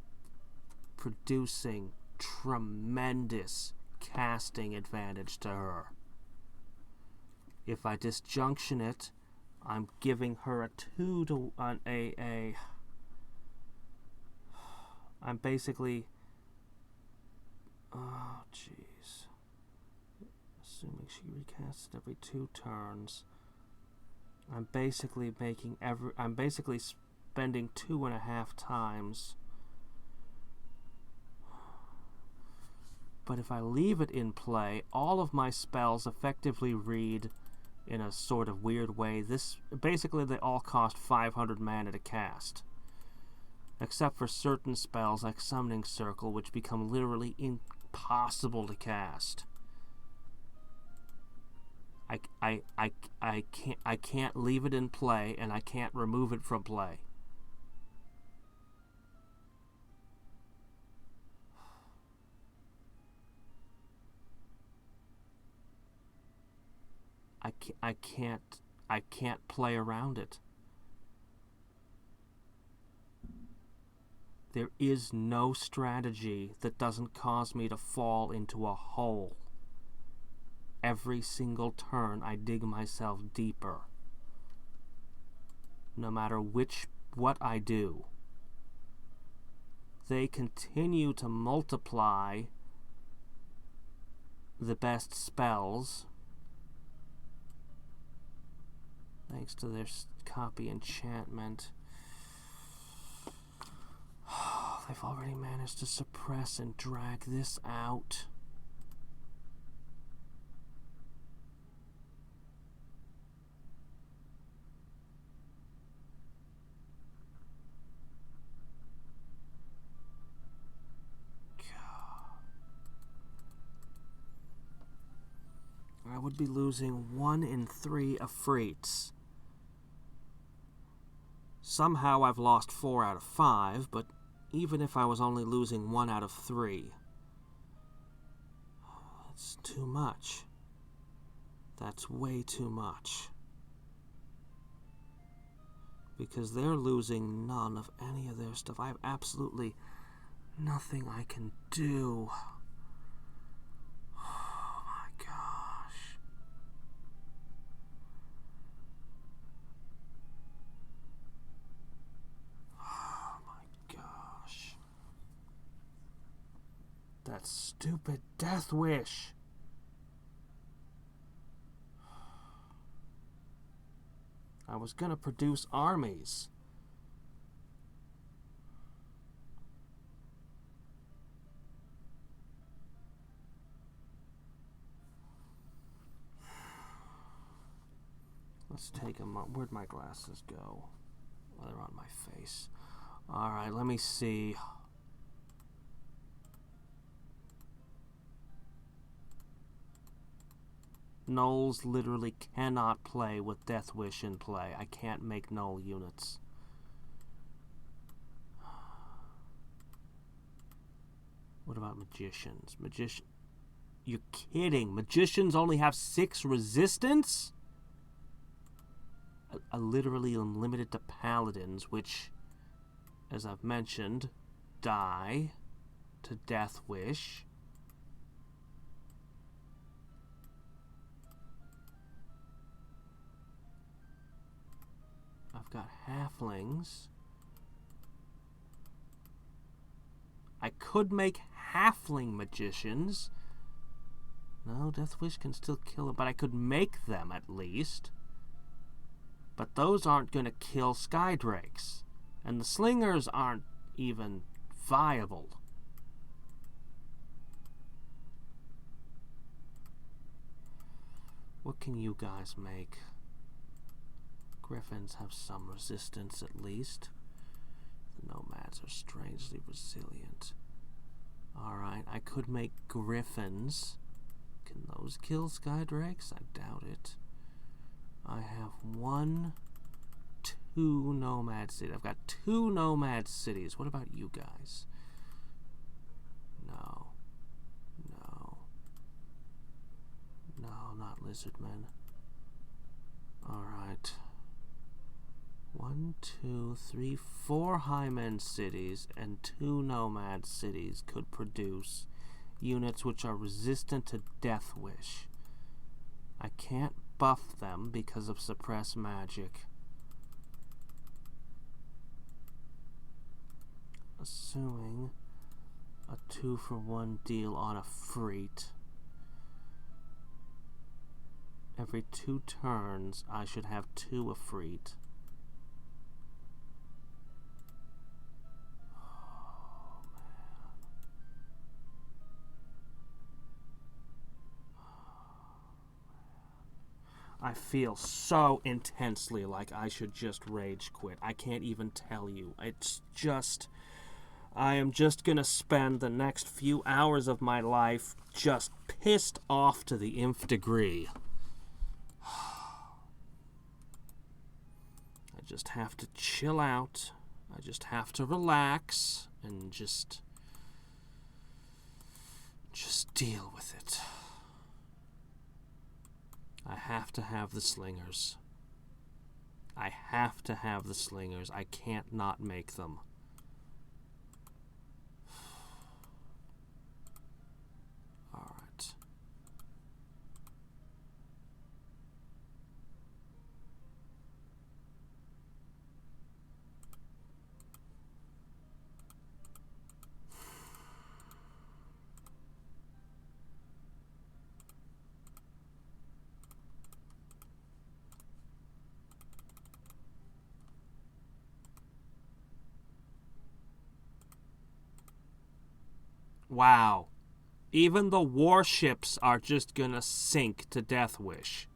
producing tremendous casting advantage to her. If I disjunction it, I'm giving her a 2 to an AA. I'm basically, oh jeez, assuming she recasts it every 2 turns, I'm basically spending 2.5 times. But if I leave it in play, all of my spells effectively read in a sort of weird way. Basically they all cost 500 mana to cast, except for certain spells like Summoning Circle, which become literally impossible to cast. I can't leave it in play, and I can't remove it from play. I can't play around it. There is no strategy that doesn't cause me to fall into a hole. Every single turn I dig myself deeper. no matter what I do. They continue to multiply the best spells thanks to their copy enchantment. They've already managed to suppress and drag this out. I would be losing 1 in 3 Afrits. Somehow I've lost 4 out of 5, but even if I was only losing 1 out of 3, that's too much. That's way too much. Because they're losing none of any of their stuff. I have absolutely nothing I can do. Oh my gosh. Oh my gosh. That stupid death wish. I was gonna produce armies. Let's take them up. Where'd my glasses go? Oh, they're on my face. Alright, let me see. Gnolls literally cannot play with Death Wish in play. I can't make Gnoll units. What about magicians? You're kidding. Magicians only have 6 resistance? I literally am limited to paladins, which, as I've mentioned, die to Death Wish. I've got halflings. I could make halfling magicians. No, Death Wish can still kill them, but I could make them at least. But those aren't going to kill Skydrakes. And the slingers aren't even viable. What can you guys make? Griffins have some resistance at least. The nomads are strangely resilient. Alright, I could make griffins. Can those kill Skydrakes? I doubt it. I have 1, 2 nomad cities. I've got 2 nomad cities. What about you guys? No. No. No, not lizardmen. Alright. 1, 2, 3, 4 Hymen cities and 2 nomad cities could produce units which are resistant to Death Wish. I can't buff them because of suppress magic. Assuming a 2-for-1 deal on a Freet. Every 2 turns, I should have 2 a Freet. I feel so intensely like I should just rage quit. I can't even tell you. It's just... I am just gonna spend the next few hours of my life just pissed off to the nth degree. I just have to chill out. I just have to relax and just deal with it. I have to have the slingers. I have to have the slingers. I can't not make them. Alright. Wow. Even the warships are just gonna sink to Death Wish.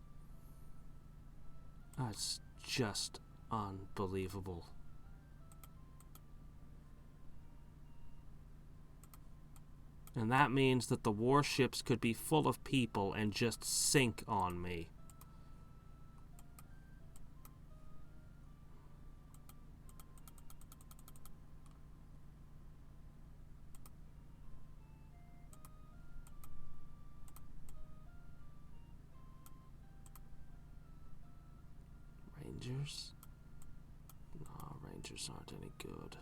That's just unbelievable. And that means that the warships could be full of people and just sink on me. Rangers? No, Rangers aren't any good.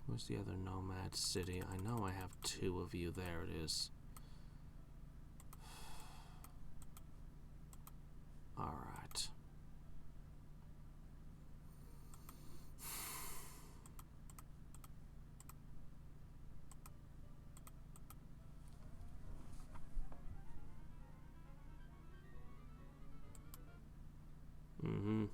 Where's the other nomad city? I know I have 2 of you. There it is. Alright. Mm-hmm.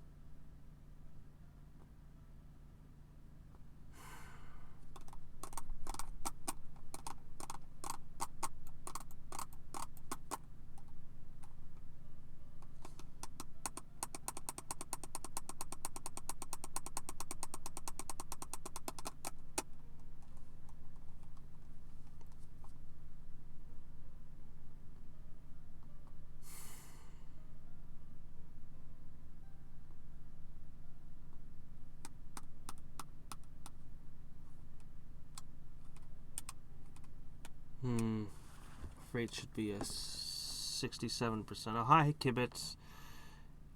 Freight should be a 67%. Oh, hi, Kibitz.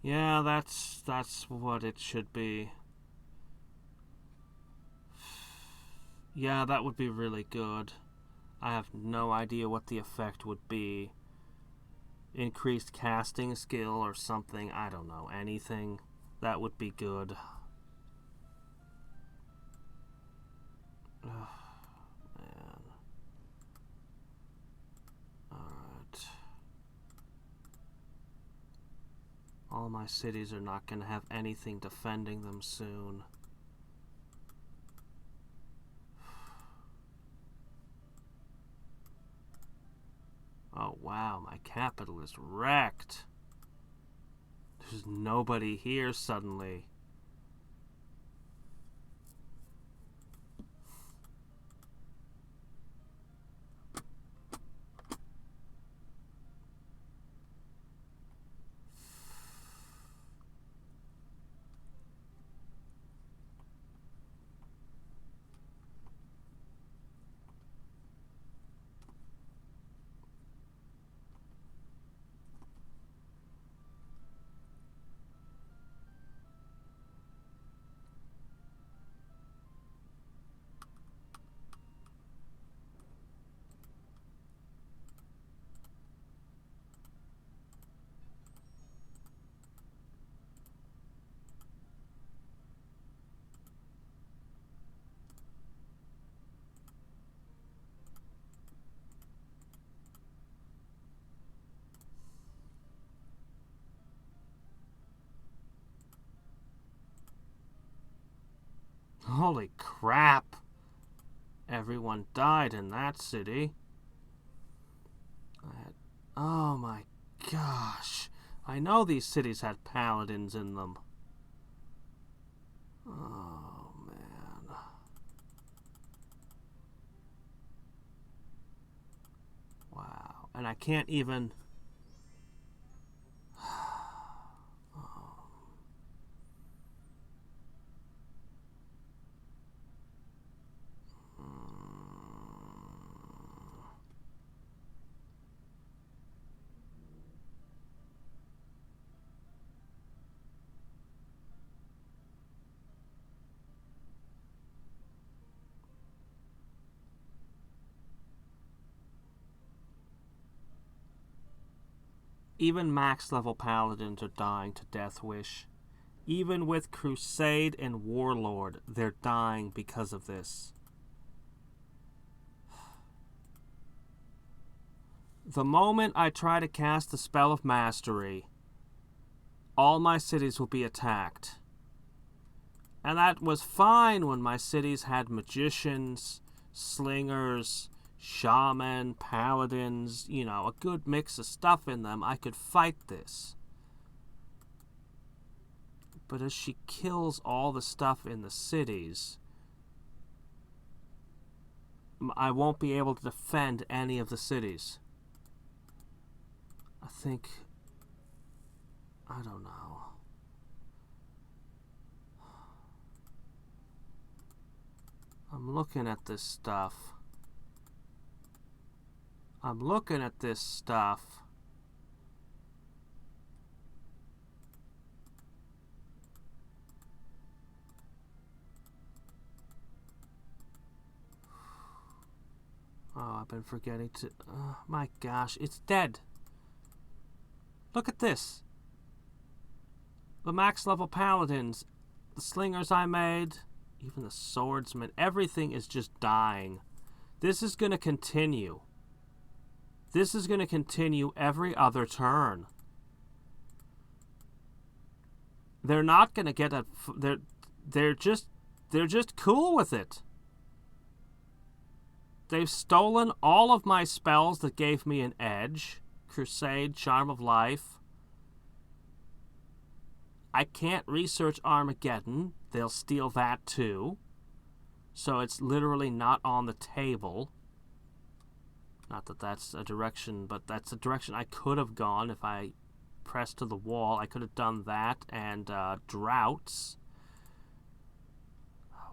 Yeah, that's what it should be. Yeah, that would be really good. I have no idea what the effect would be. Increased casting skill or something. I don't know. Anything. That would be good. Man. Alright. All my cities are not going to have anything defending them soon. Oh wow, my capital is wrecked. There's nobody here suddenly. Holy crap! Everyone died in that city. Oh my gosh. I know these cities had paladins in them. Oh man. Wow. And I can't even... Even max level paladins are dying to Death Wish. Even with Crusade and Warlord, they're dying because of this. The moment I try to cast the Spell of Mastery, all my cities will be attacked. And that was fine when my cities had magicians, slingers, shaman, paladins, you know, a good mix of stuff in them. I could fight this. But as she kills all the stuff in the cities, I won't be able to defend any of the cities. I think... I don't know. I'm looking at this stuff. I'm looking at this stuff. Oh, I've been forgetting to... my gosh, it's dead. Look at this. The max level paladins, the slingers I made, even the swordsmen, everything is just dying. This is going to continue. This is going to continue every other turn. They're not going to get a... They're just cool with it. They've stolen all of my spells that gave me an edge. Crusade, Charm of Life. I can't research Armageddon. They'll steal that too. So it's literally not on the table. Not that that's a direction, but that's a direction I could have gone if I pressed to the wall. I could have done that and droughts.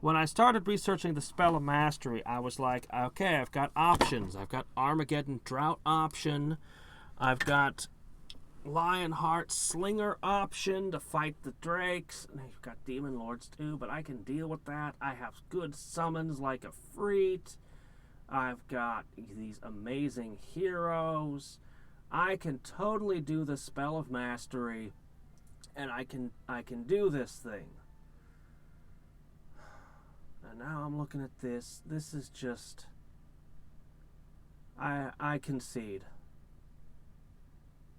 When I started researching the Spell of Mastery, I was like, okay, I've got options. I've got Armageddon Drought option. I've got Lionheart Slinger option to fight the drakes. And I've got Demon Lords too, but I can deal with that. I have good summons like a Freet. I've got these amazing heroes. I can totally do the Spell of Mastery, and I can do this thing. And now I'm looking at this. This is just... I concede.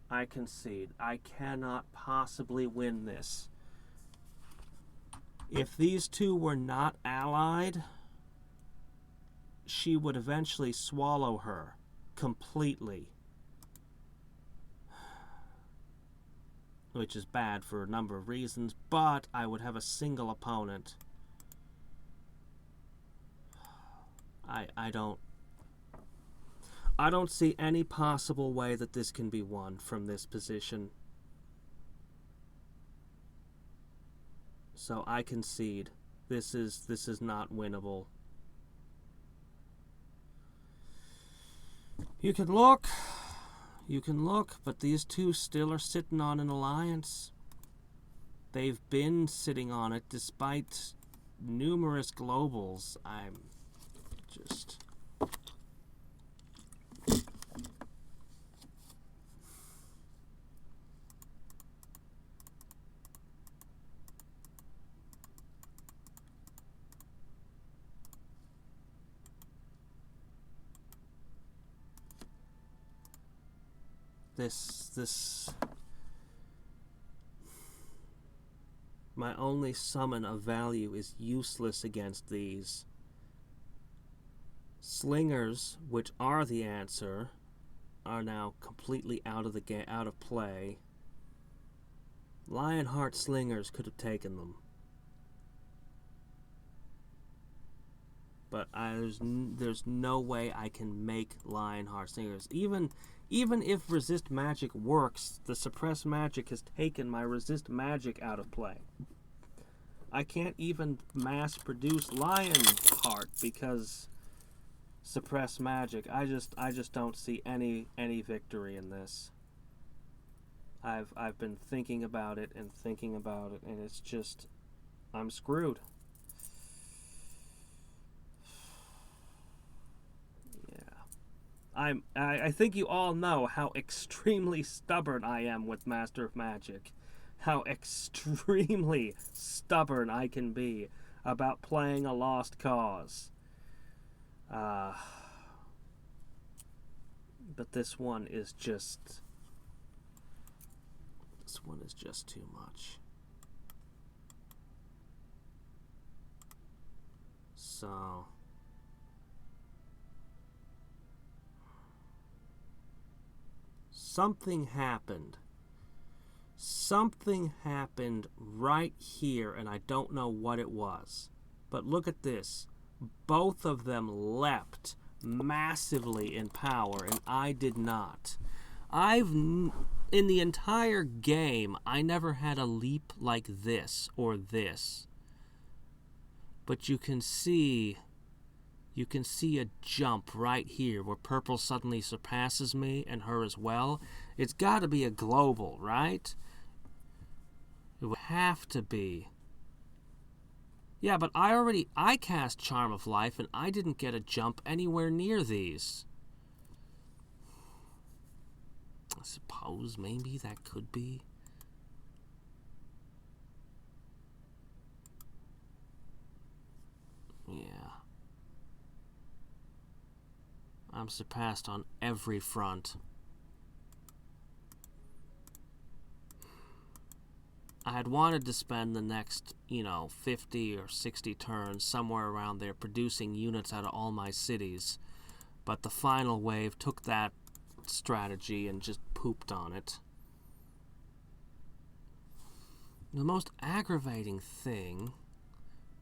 I concede. I cannot possibly win this. If these two were not allied, she would eventually swallow her completely. Which is bad for a number of reasons, but I would have a single opponent. I don't see any possible way that this can be won from this position. So I concede. This is not winnable. You can look, but these two still are sitting on an alliance. They've been sitting on it despite numerous globals. I'm just... This... My only summon of value is useless against these. Slingers, which are the answer, are now completely out of play. Lionheart Slingers could have taken them. But there's no way I can make Lionheart Slingers. Even if Resist Magic works, the Suppress Magic has taken my Resist Magic out of play. I can't even mass produce Lionheart because Suppress Magic. I just don't see any victory in this. I've been thinking about it, and it's just, I'm screwed. I think you all know how extremely stubborn I am with Master of Magic. How extremely stubborn I can be about playing a lost cause. But this one is just... This one is just too much. So something happened. Something happened right here, and I don't know what it was. But look at this. Both of them leapt massively in power, and I did not. In the entire game, I never had a leap like this or this. But you can see a jump right here where purple suddenly surpasses me and her as well. It's got to be a global, right? It would have to be. Yeah, but I cast Charm of Life and I didn't get a jump anywhere near these. I suppose maybe that could be. Yeah. I'm surpassed on every front. I had wanted to spend the next, 50 or 60 turns somewhere around there producing units out of all my cities. But the final wave took that strategy and just pooped on it. The most aggravating thing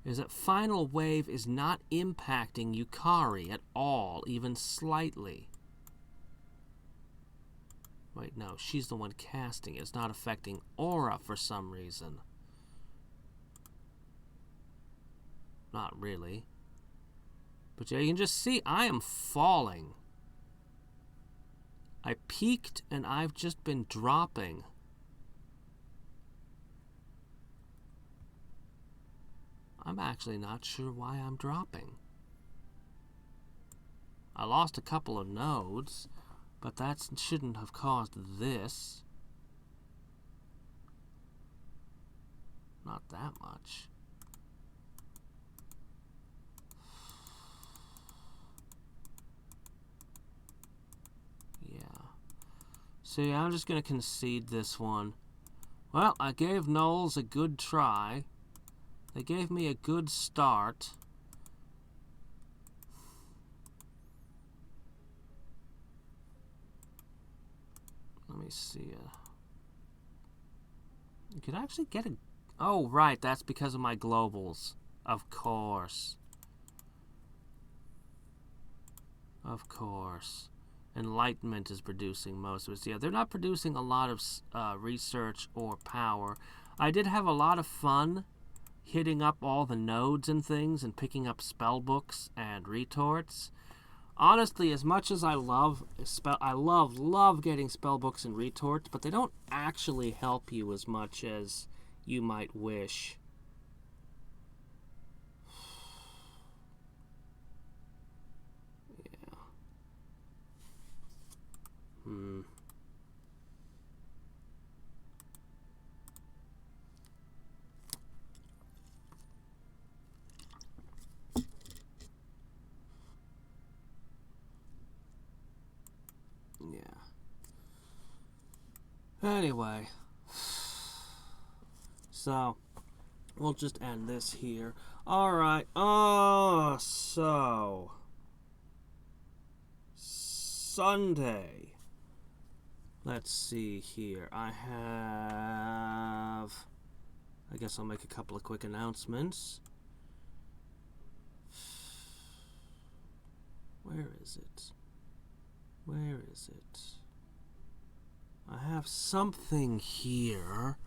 is that final wave is not impacting Yukari at all, even slightly. Wait, no, she's the one casting it. It's not affecting Aura for some reason. Not really. But yeah, you can just see I am falling. I peaked and I've just been dropping. I'm actually not sure why I'm dropping. I lost a couple of nodes, but that shouldn't have caused this. Not that much. Yeah. So yeah, I'm just going to concede this one. Well, I gave Knowles a good try. They gave me a good start. Let me see. You could actually get a... Oh, right. That's because of my globals. Of course. Of course. Enlightenment is producing most of it. So yeah, they're not producing a lot of research or power. I did have a lot of fun hitting up all the nodes and things and picking up spell books and retorts. Honestly, as much as I love getting spell books and retorts, but they don't actually help you as much as you might wish. Yeah. Anyway, so we'll just end this here. Alright, so Sunday. Let's see here. I guess I'll make a couple of quick announcements. Where is it? Where is it? I have something here,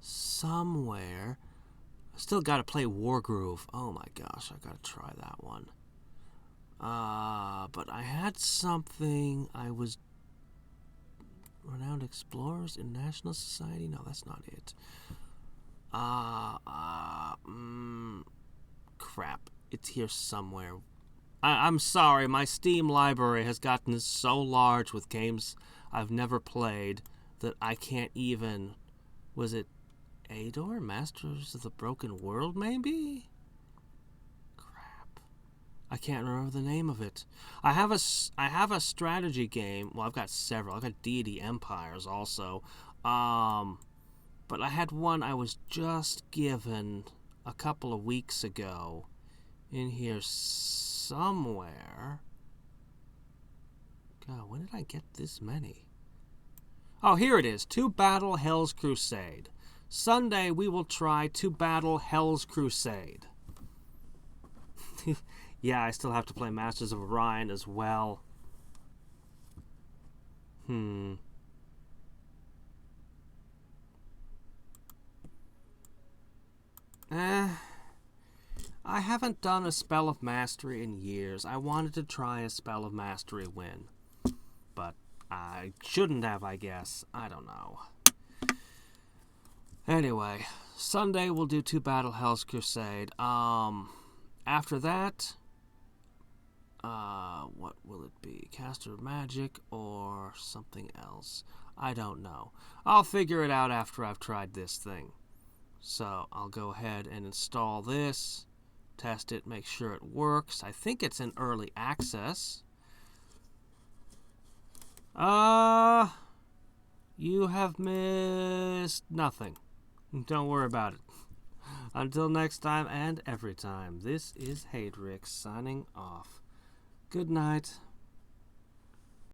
somewhere. I still gotta play Wargroove. Oh my gosh, I gotta try that one. But I had something. I was Renowned Explorers in National Society? No, that's not it. Crap. It's here somewhere. I'm sorry, my Steam library has gotten so large with games I've never played that I can't even... Was it Ador? Masters of the Broken World, maybe? Crap. I can't remember the name of it. I have a strategy game. Well, I've got several. I've got Deity Empires also. But I had one I was just given a couple of weeks ago in here somewhere. God, when did I get this many? Oh, here it is. To Battle Hell's Crusade. Sunday we will try To Battle Hell's Crusade. Yeah, I still have to play Masters of Orion as well. I haven't done a Spell of Mastery in years. I wanted to try a Spell of Mastery win. But I shouldn't have, I guess. I don't know. Anyway, Sunday we'll do To Battle Hell's Crusade. After that, what will it be? Caster of Magic or something else? I don't know. I'll figure it out after I've tried this thing. So I'll go ahead and install this, test it, make sure it works. I think it's in early access. You have missed nothing. Don't worry about it. Until next time and every time, this is Hadriex signing off. Good night.